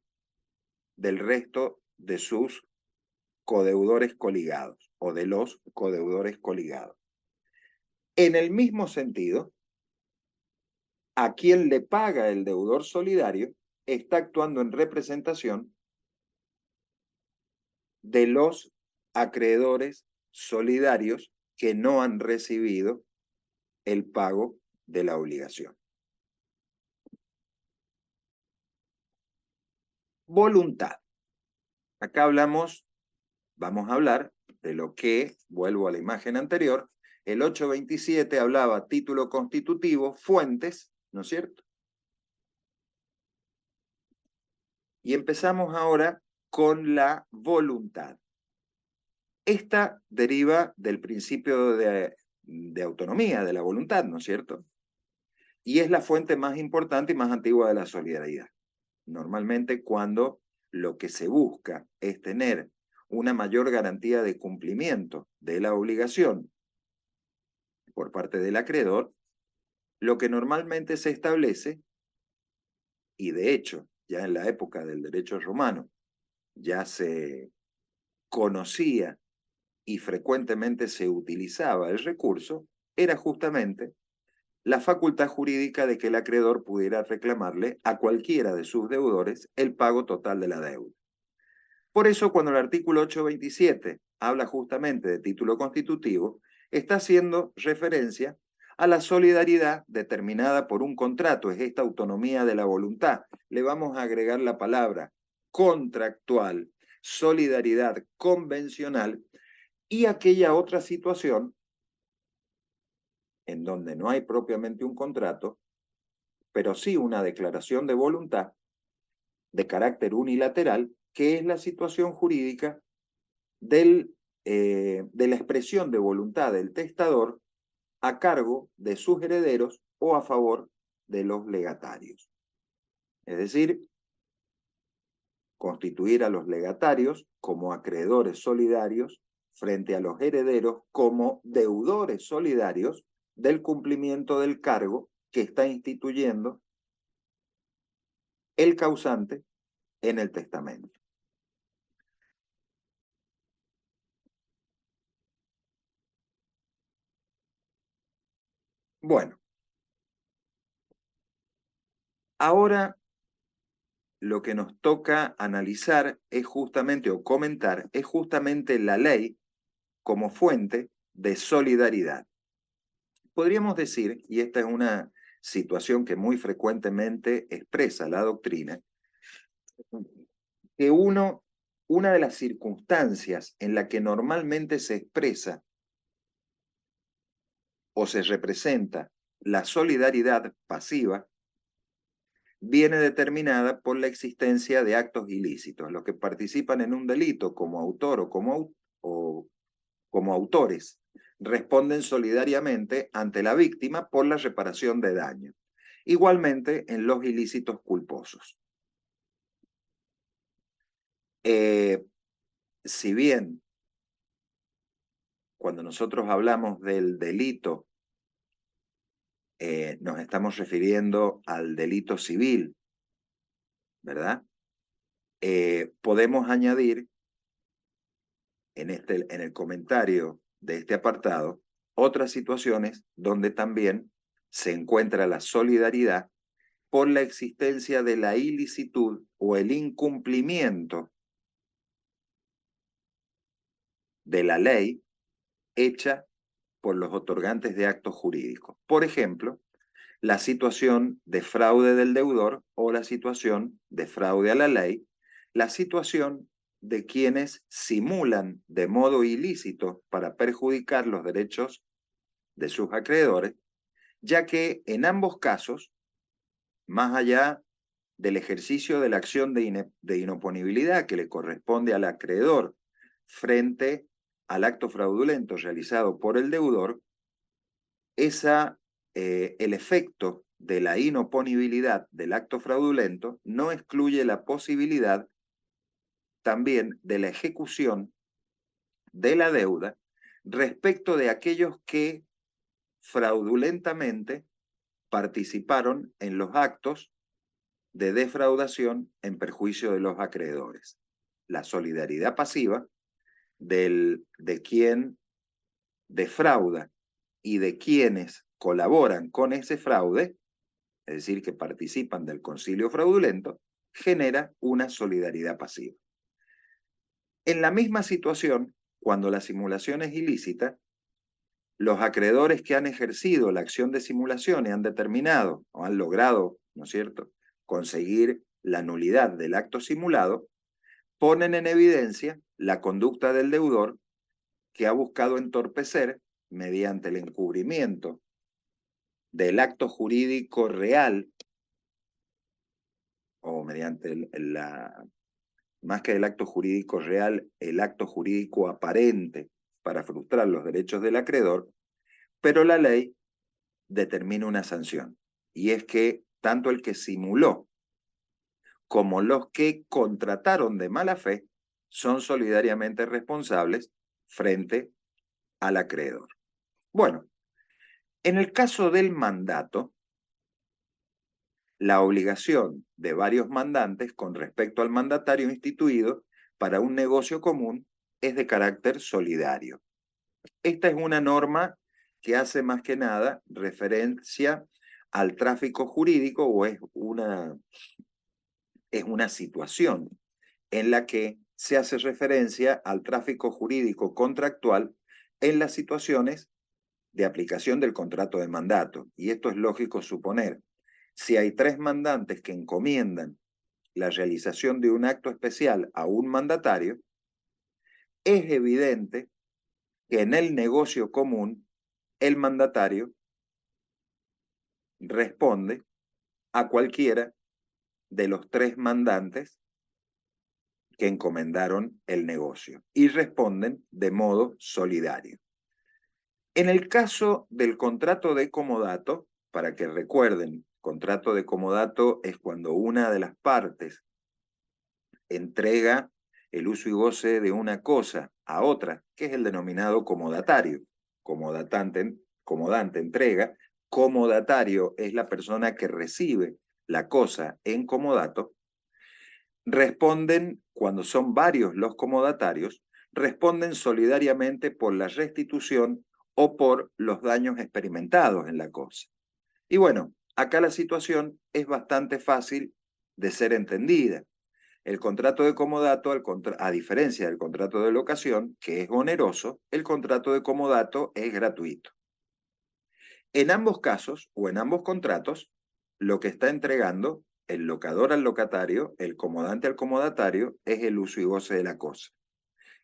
del resto de sus codeudores coligados o de los codeudores coligados. En el mismo sentido, a quien le paga el deudor solidario está actuando en representación de los acreedores solidarios que no han recibido el pago de la obligación. Voluntad. Acá vamos a hablar de lo que, vuelvo a la imagen anterior, el 827 hablaba título constitutivo, fuentes, ¿no es cierto? Y empezamos ahora con la voluntad. Esta deriva del principio de autonomía, de la voluntad, ¿no es cierto? Y es la fuente más importante y más antigua de la solidaridad. Normalmente cuando lo que se busca es tener una mayor garantía de cumplimiento de la obligación por parte del acreedor, lo que normalmente se establece, y de hecho ya en la época del derecho romano ya se conocía y frecuentemente se utilizaba el recurso, era justamente la facultad jurídica de que el acreedor pudiera reclamarle a cualquiera de sus deudores el pago total de la deuda. Por eso, cuando el artículo 827 habla justamente de título constitutivo, está haciendo referencia a la solidaridad determinada por un contrato, es esta autonomía de la voluntad. Le vamos a agregar la palabra contractual, solidaridad convencional y aquella otra situación en donde no hay propiamente un contrato, pero sí una declaración de voluntad de carácter unilateral, que es la situación jurídica de la expresión de voluntad del testador a cargo de sus herederos o a favor de los legatarios. Es decir, constituir a los legatarios como acreedores solidarios frente a los herederos como deudores solidarios del cumplimiento del cargo que está instituyendo el causante en el testamento. Bueno, ahora lo que nos toca analizar es justamente, o comentar, es justamente la ley como fuente de solidaridad. Podríamos decir, y esta es una situación que muy frecuentemente expresa la doctrina, que una de las circunstancias en la que normalmente se expresa o se representa la solidaridad pasiva viene determinada por la existencia de actos ilícitos. Los que participan en un delito como autor o como autores responden solidariamente ante la víctima por la reparación de daño. Igualmente en los ilícitos culposos. Si bien cuando nosotros hablamos del delito nos estamos refiriendo al delito civil, ¿verdad? Podemos añadir en el comentario de este apartado otras situaciones donde también se encuentra la solidaridad por la existencia de la ilicitud o el incumplimiento de la ley hecha por los otorgantes de actos jurídicos. Por ejemplo, la situación de fraude del deudor o la situación de fraude a la ley, la situación de quienes simulan de modo ilícito para perjudicar los derechos de sus acreedores, ya que en ambos casos, más allá del ejercicio de la acción de inoponibilidad que le corresponde al acreedor frente al acto fraudulento realizado por el deudor, el efecto de la inoponibilidad del acto fraudulento no excluye la posibilidad también de la ejecución de la deuda respecto de aquellos que fraudulentamente participaron en los actos de defraudación en perjuicio de los acreedores. La solidaridad pasiva de quien defrauda y de quienes colaboran con ese fraude, es decir, que participan del concilio fraudulento, genera una solidaridad pasiva. En la misma situación, cuando la simulación es ilícita, los acreedores que han ejercido la acción de simulación y han determinado o han logrado, ¿no es cierto?, conseguir la nulidad del acto simulado, ponen en evidencia la conducta del deudor que ha buscado entorpecer mediante el encubrimiento del acto jurídico real o mediante más que el acto jurídico real, el acto jurídico aparente para frustrar los derechos del acreedor, pero la ley determina una sanción, y es que tanto el que simuló como los que contrataron de mala fe son solidariamente responsables frente al acreedor. Bueno, en el caso del mandato, la obligación de varios mandantes con respecto al mandatario instituido para un negocio común es de carácter solidario. Esta es una norma que hace más que nada referencia al tráfico jurídico o es una situación en la que se hace referencia al tráfico jurídico contractual en las situaciones de aplicación del contrato de mandato. Y esto es lógico suponer. Si hay 3 mandantes que encomiendan la realización de un acto especial a un mandatario, es evidente que en el negocio común el mandatario responde a cualquiera de los 3 mandantes que encomendaron el negocio y responden de modo solidario. En el caso del contrato de comodato, para que recuerden, contrato de comodato es cuando una de las partes entrega el uso y goce de una cosa a otra, que es el denominado comodatario. Comodante entrega, comodatario es la persona que recibe la cosa en comodato. Responden, cuando son varios los comodatarios, responden solidariamente por la restitución o por los daños experimentados en la cosa. Y bueno, acá la situación es bastante fácil de ser entendida. El contrato de comodato, a diferencia del contrato de locación, que es oneroso, el contrato de comodato es gratuito. En ambos casos, o en ambos contratos, lo que está entregando el locador al locatario, el comodante al comodatario, es el uso y goce de la cosa.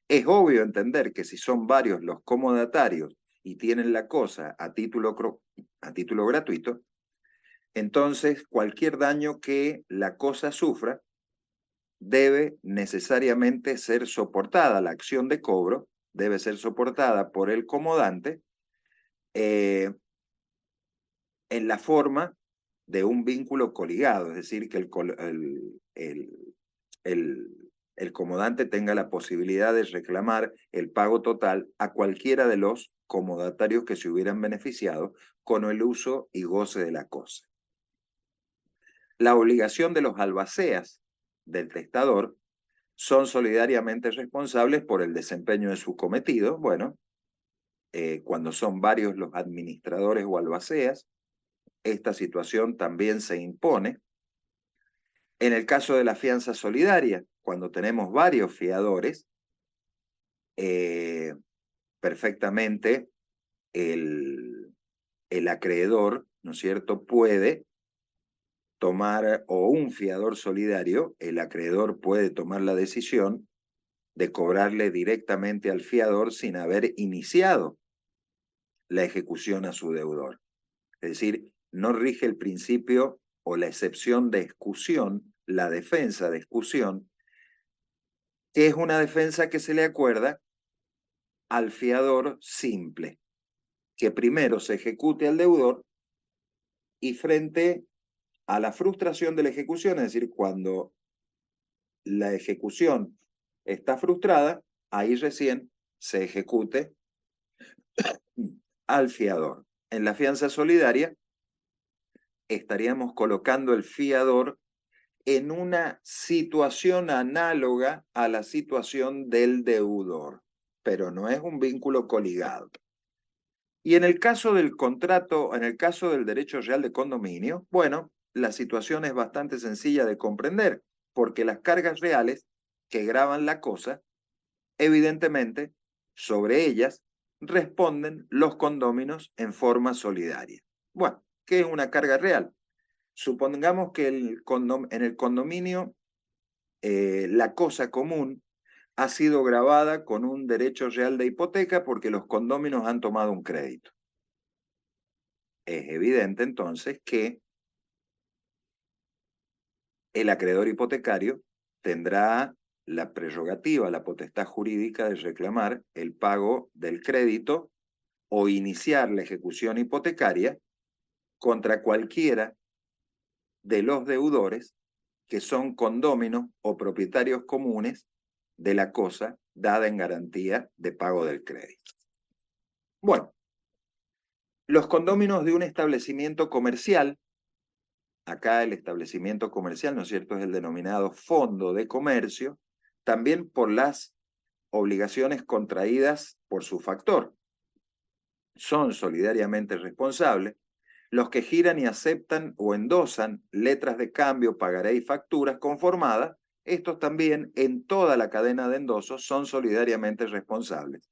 Es obvio entender que si son varios los comodatarios y tienen la cosa a título gratuito, entonces cualquier daño que la cosa sufra debe necesariamente ser soportada. La acción de cobro debe ser soportada por el comodante en la forma de un vínculo coligado, es decir, que el comodante tenga la posibilidad de reclamar el pago total a cualquiera de los comodatarios que se hubieran beneficiado con el uso y goce de la cosa. La obligación de los albaceas del testador son solidariamente responsables por el desempeño de su cometido. Bueno, cuando son varios los administradores o albaceas, esta situación también se impone. En el caso de la fianza solidaria, cuando tenemos varios fiadores, perfectamente el acreedor, ¿no es cierto?, puede tomar, o un fiador solidario, el acreedor puede tomar la decisión de cobrarle directamente al fiador sin haber iniciado la ejecución a su deudor. Es decir, no rige el principio o la excepción de excusión, la defensa de excusión, que es una defensa que se le acuerda al fiador simple, que primero se ejecute al deudor y frente a la frustración de la ejecución, es decir, cuando la ejecución está frustrada, ahí recién se ejecute al fiador. En la fianza solidaria estaríamos colocando el fiador en una situación análoga a la situación del deudor, pero no es un vínculo coligado. Y en el caso del contrato, en el caso del derecho real de condominio, bueno, la situación es bastante sencilla de comprender, porque las cargas reales que gravan la cosa, evidentemente, sobre ellas responden los condóminos en forma solidaria. Bueno, ¿qué es una carga real? Supongamos que en el condominio la cosa común ha sido gravada con un derecho real de hipoteca porque los condóminos han tomado un crédito. Es evidente entonces que el acreedor hipotecario tendrá la prerrogativa, la potestad jurídica de reclamar el pago del crédito o iniciar la ejecución hipotecaria contra cualquiera de los deudores que son condóminos o propietarios comunes de la cosa dada en garantía de pago del crédito. Bueno, los condóminos de un establecimiento comercial, acá el establecimiento comercial, ¿no es cierto?, es el denominado fondo de comercio, también por las obligaciones contraídas por su factor. Son solidariamente responsables los que giran y aceptan o endosan letras de cambio, pagaré y facturas conformadas. Estos también en toda la cadena de endosos son solidariamente responsables.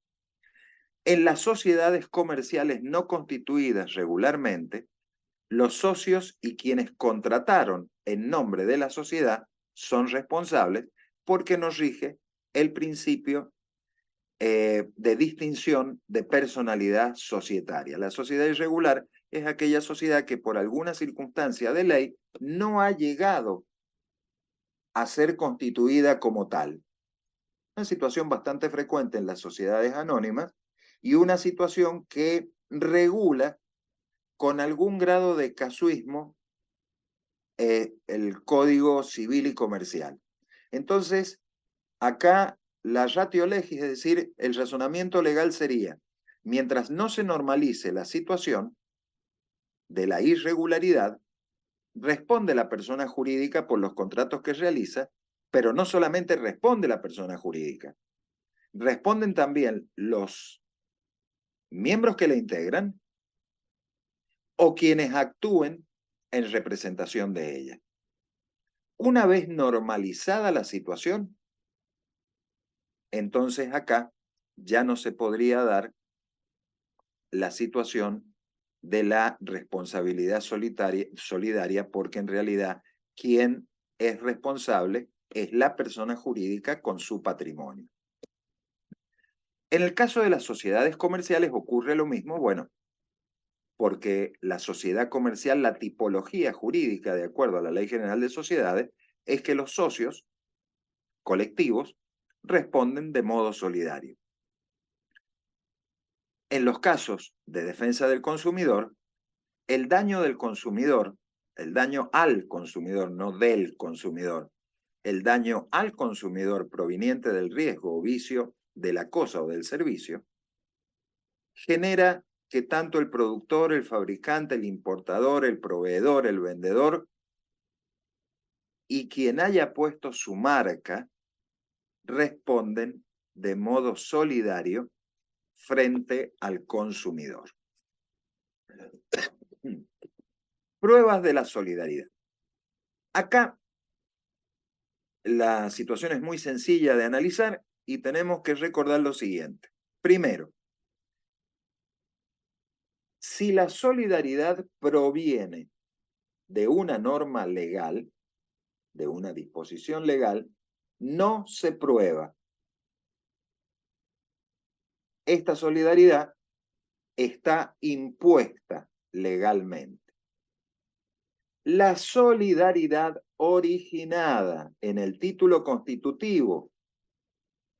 En las sociedades comerciales no constituidas regularmente, los socios y quienes contrataron en nombre de la sociedad son responsables porque nos rige el principio de distinción de personalidad societaria. La sociedad irregular es aquella sociedad que por alguna circunstancia de ley no ha llegado a ser constituida como tal. Una situación bastante frecuente en las sociedades anónimas y una situación que regula con algún grado de casuismo el Código Civil y Comercial. Entonces, acá la ratio legis, es decir, el razonamiento legal sería, mientras no se normalice la situación de la irregularidad, responde la persona jurídica por los contratos que realiza, pero no solamente responde la persona jurídica, responden también los miembros que la integran o quienes actúen en representación de ella. Una vez normalizada la situación, entonces acá ya no se podría dar la situación de la responsabilidad solidaria, porque en realidad quien es responsable es la persona jurídica con su patrimonio. En el caso de las sociedades comerciales ocurre lo mismo, bueno, porque la sociedad comercial, la tipología jurídica de acuerdo a la Ley General de Sociedades, es que los socios colectivos responden de modo solidario. En los casos de defensa del consumidor, el daño del consumidor, el daño al consumidor, no del consumidor, el daño al consumidor proveniente del riesgo o vicio de la cosa o del servicio, genera que tanto el productor, el fabricante, el importador, el proveedor, el vendedor y quien haya puesto su marca responden de modo solidario frente al consumidor. Pruebas de la solidaridad. Acá la situación es muy sencilla de analizar y tenemos que recordar lo siguiente. Primero, si la solidaridad proviene de una norma legal, de una disposición legal, no se prueba. Esta solidaridad está impuesta legalmente. La solidaridad originada en el título constitutivo,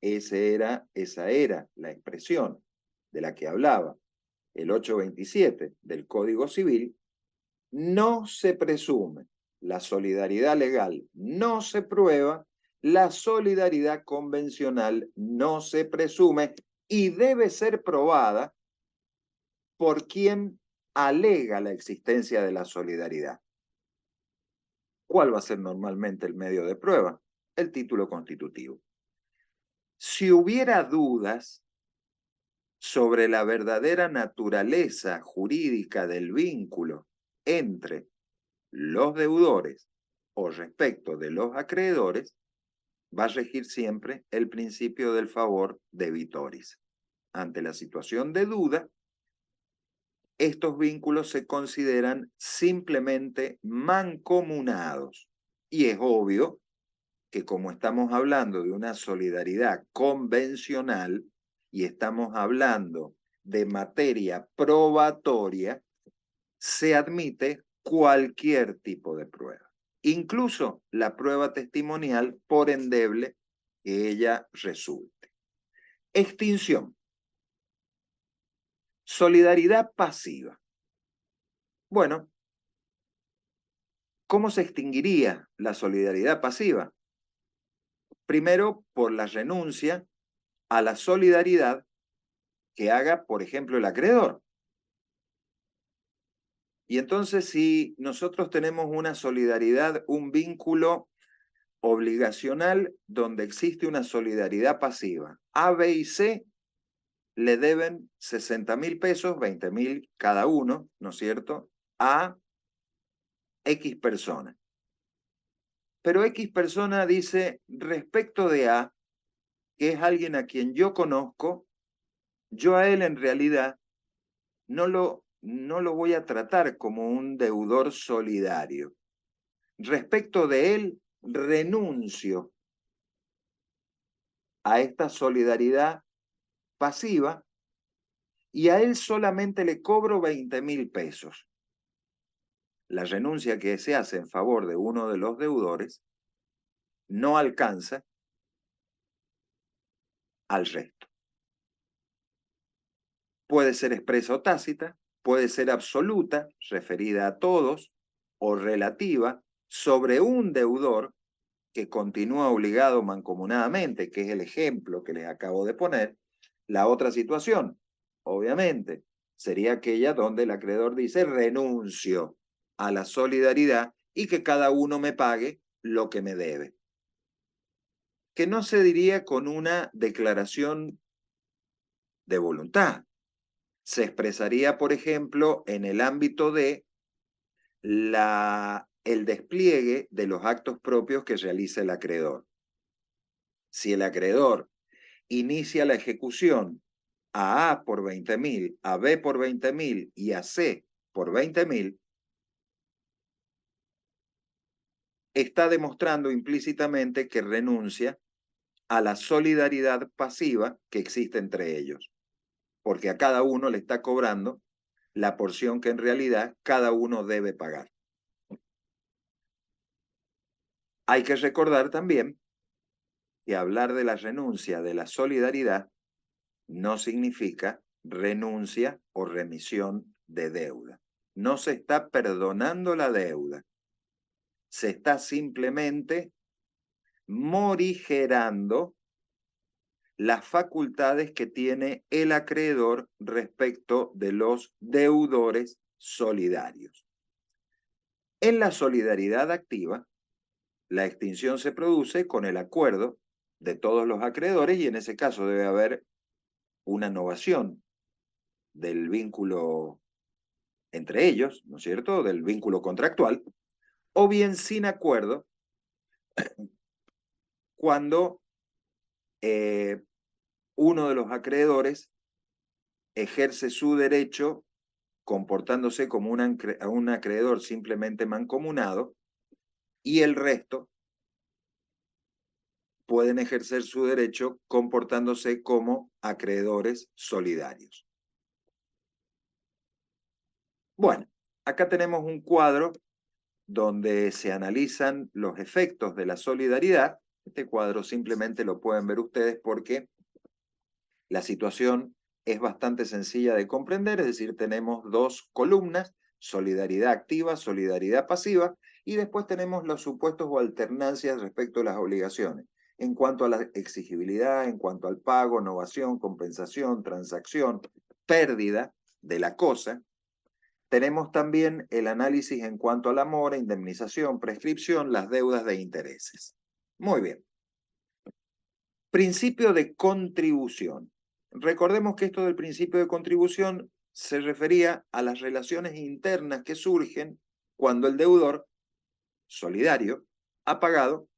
esa era la expresión de la que hablaba el 827 del Código Civil, no se presume. La solidaridad legal no se prueba, la solidaridad convencional no se presume y debe ser probada por quien alega la existencia de la solidaridad. ¿Cuál va a ser normalmente el medio de prueba? El título constitutivo. Si hubiera dudas sobre la verdadera naturaleza jurídica del vínculo entre los deudores o respecto de los acreedores, va a regir siempre el principio del favor debitoris. Ante la situación de duda, estos vínculos se consideran simplemente mancomunados. Y es obvio que como estamos hablando de una solidaridad convencional y estamos hablando de materia probatoria, se admite cualquier tipo de prueba, incluso la prueba testimonial, por endeble que ella resulte. Extinción. Solidaridad pasiva. Bueno, ¿cómo se extinguiría la solidaridad pasiva? Primero, por la renuncia a la solidaridad que haga, por ejemplo, el acreedor. Y entonces, si nosotros tenemos una solidaridad, un vínculo obligacional donde existe una solidaridad pasiva, A, B y C le deben 60.000 pesos, 20.000 cada uno, ¿no es cierto?, a X persona. Pero X persona dice, respecto de A, que es alguien a quien yo conozco, yo a él en realidad no lo voy a tratar como un deudor solidario. Respecto de él, renuncio a esta solidaridad pasiva y a él solamente le cobro 20.000 pesos. La renuncia que se hace en favor de uno de los deudores no alcanza al resto. Puede ser expresa o tácita, puede ser absoluta, referida a todos, o relativa sobre un deudor que continúa obligado mancomunadamente, que es el ejemplo que les acabo de poner. La otra situación, obviamente, sería aquella donde el acreedor dice renuncio a la solidaridad y que cada uno me pague lo que me debe. Que no se diría con una declaración de voluntad. Se expresaría, por ejemplo, en el ámbito de el despliegue de los actos propios que realiza el acreedor. Si el acreedor inicia la ejecución a A por 20.000, a B por 20.000 y a C por 20.000, está demostrando implícitamente que renuncia a la solidaridad pasiva que existe entre ellos, porque a cada uno le está cobrando la porción que en realidad cada uno debe pagar. Hay que recordar también que hablar de la renuncia de la solidaridad no significa renuncia o remisión de deuda. No se está perdonando la deuda, se está simplemente morigerando las facultades que tiene el acreedor respecto de los deudores solidarios. En la solidaridad activa, la extinción se produce con el acuerdo de todos los acreedores y en ese caso debe haber una novación del vínculo entre ellos, ¿no es cierto?, del vínculo contractual, o bien sin acuerdo cuando uno de los acreedores ejerce su derecho comportándose como un acreedor simplemente mancomunado y el resto pueden ejercer su derecho comportándose como acreedores solidarios. Bueno, acá tenemos un cuadro donde se analizan los efectos de la solidaridad. Este cuadro simplemente lo pueden ver ustedes porque la situación es bastante sencilla de comprender, es decir, tenemos dos columnas, solidaridad activa, solidaridad pasiva, y después tenemos los supuestos o alternancias respecto a las obligaciones, en cuanto a la exigibilidad, en cuanto al pago, novación, compensación, transacción, pérdida de la cosa. Tenemos también el análisis en cuanto a la mora, indemnización, prescripción, las deudas de intereses. Muy bien. Principio de contribución. recordemos que esto del principio de contribución se refería a las relaciones internas que surgen cuando el deudor solidario ha pagado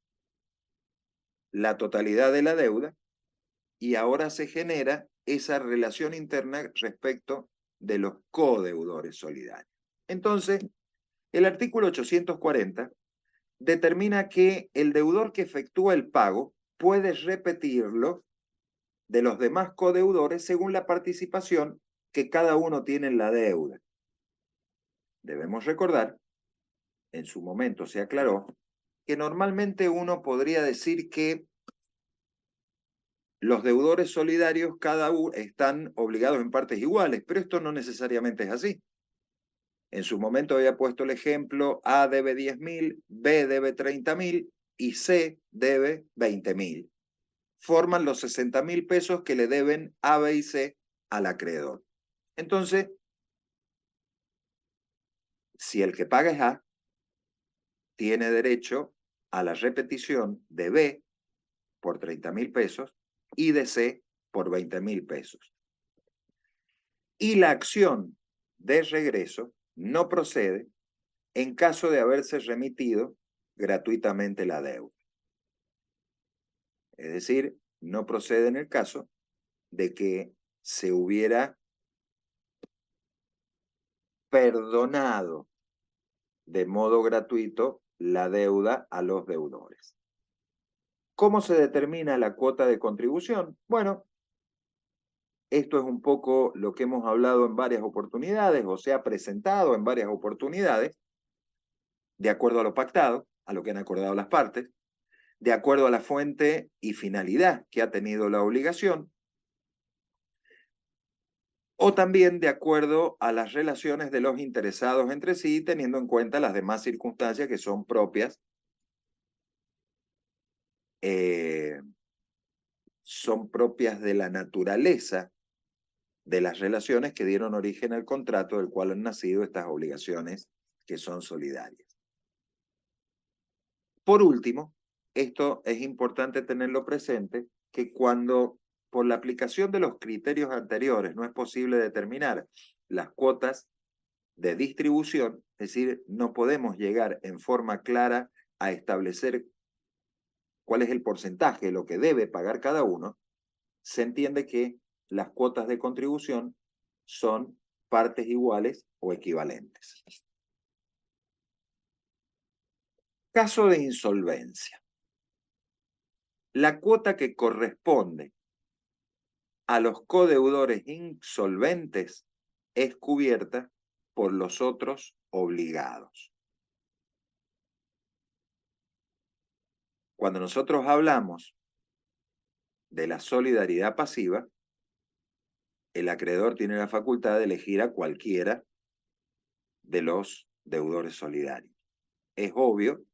la totalidad de la deuda y ahora se genera esa relación interna respecto de los codeudores solidarios. Entonces, el artículo 840 determina que el deudor que efectúa el pago puede repetirlo de los demás codeudores según la participación que cada uno tiene en la deuda. Debemos recordar, en su momento se aclaró, que normalmente uno podría decir que los deudores solidarios cada uno están obligados en partes iguales, pero esto no necesariamente es así. En su momento había puesto el ejemplo, A debe 10.000, B debe 30.000 y C debe 20.000. Forman los 60.000 pesos que le deben A, B y C al acreedor. Entonces, si el que paga es A, tiene derecho a la repetición de B por 30.000 pesos y de C por 20.000 pesos. Y la acción de regreso no procede en caso de haberse remitido gratuitamente la deuda. Es decir, no procede en el caso de que se hubiera perdonado de modo gratuito la deuda a los deudores. ¿Cómo se determina la cuota de contribución? Bueno, esto es un poco lo que hemos hablado en varias oportunidades, o se ha presentado en varias oportunidades, de acuerdo a lo pactado, a lo que han acordado las partes, de acuerdo a la fuente y finalidad que ha tenido la obligación, o también de acuerdo a las relaciones de los interesados entre sí, teniendo en cuenta las demás circunstancias que son propias de la naturaleza de las relaciones que dieron origen al contrato del cual han nacido estas obligaciones que son solidarias. Por último, esto es importante tenerlo presente, que cuando por la aplicación de los criterios anteriores no es posible determinar las cuotas de distribución, es decir, no podemos llegar en forma clara a establecer cuál es el porcentaje de lo que debe pagar cada uno, se entiende que las cuotas de contribución son partes iguales o equivalentes. Caso de insolvencia. La cuota que corresponde a los codeudores insolventes es cubierta por los otros obligados. Cuando nosotros hablamos de la solidaridad pasiva, el acreedor tiene la facultad de elegir a cualquiera de los deudores solidarios. Es obvio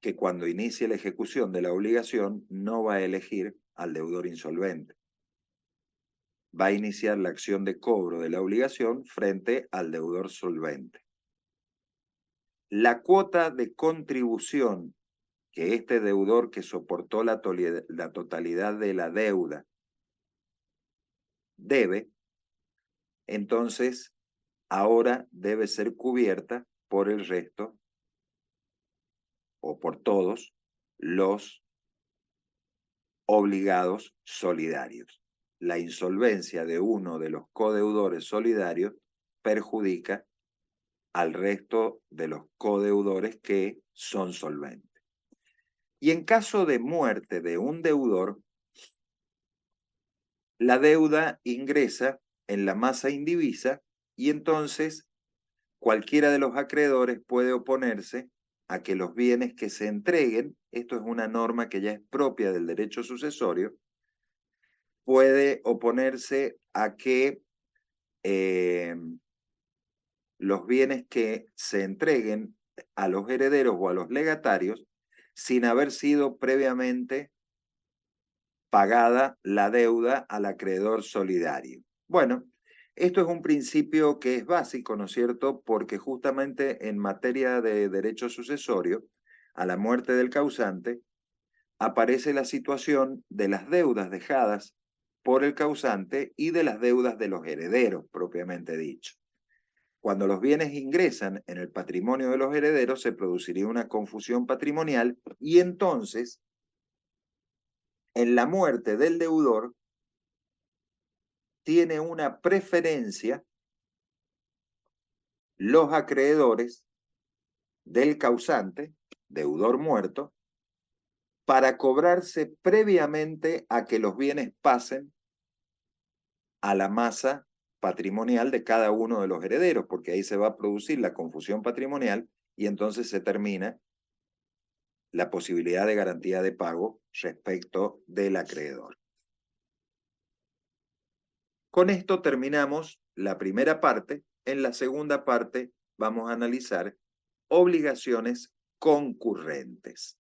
que cuando inicie la ejecución de la obligación no va a elegir al deudor insolvente. Va a iniciar la acción de cobro de la obligación frente al deudor solvente. La cuota de contribución que este deudor que soportó la totalidad de la deuda debe, entonces ahora debe ser cubierta por el resto o por todos los obligados solidarios. La insolvencia de uno de los codeudores solidarios perjudica al resto de los codeudores que son solventes. Y en caso de muerte de un deudor, la deuda ingresa en la masa indivisa y entonces cualquiera de los acreedores puede oponerse a que los bienes que se entreguen, esto es una norma que ya es propia del derecho sucesorio, puede oponerse a que los bienes que se entreguen a los herederos o a los legatarios sin haber sido previamente pagada la deuda al acreedor solidario. Bueno, esto es un principio que es básico, ¿no es cierto? Porque justamente en materia de derecho sucesorio, a la muerte del causante, aparece la situación de las deudas dejadas por el causante y de las deudas de los herederos, propiamente dicho. Cuando los bienes ingresan en el patrimonio de los herederos, se produciría una confusión patrimonial y entonces, en la muerte del deudor, tiene una preferencia los acreedores del causante, deudor muerto, para cobrarse previamente a que los bienes pasen a la masa patrimonial de cada uno de los herederos, porque ahí se va a producir la confusión patrimonial y entonces se termina la posibilidad de garantía de pago respecto del acreedor. Con esto terminamos la primera parte. En la segunda parte vamos a analizar obligaciones concurrentes.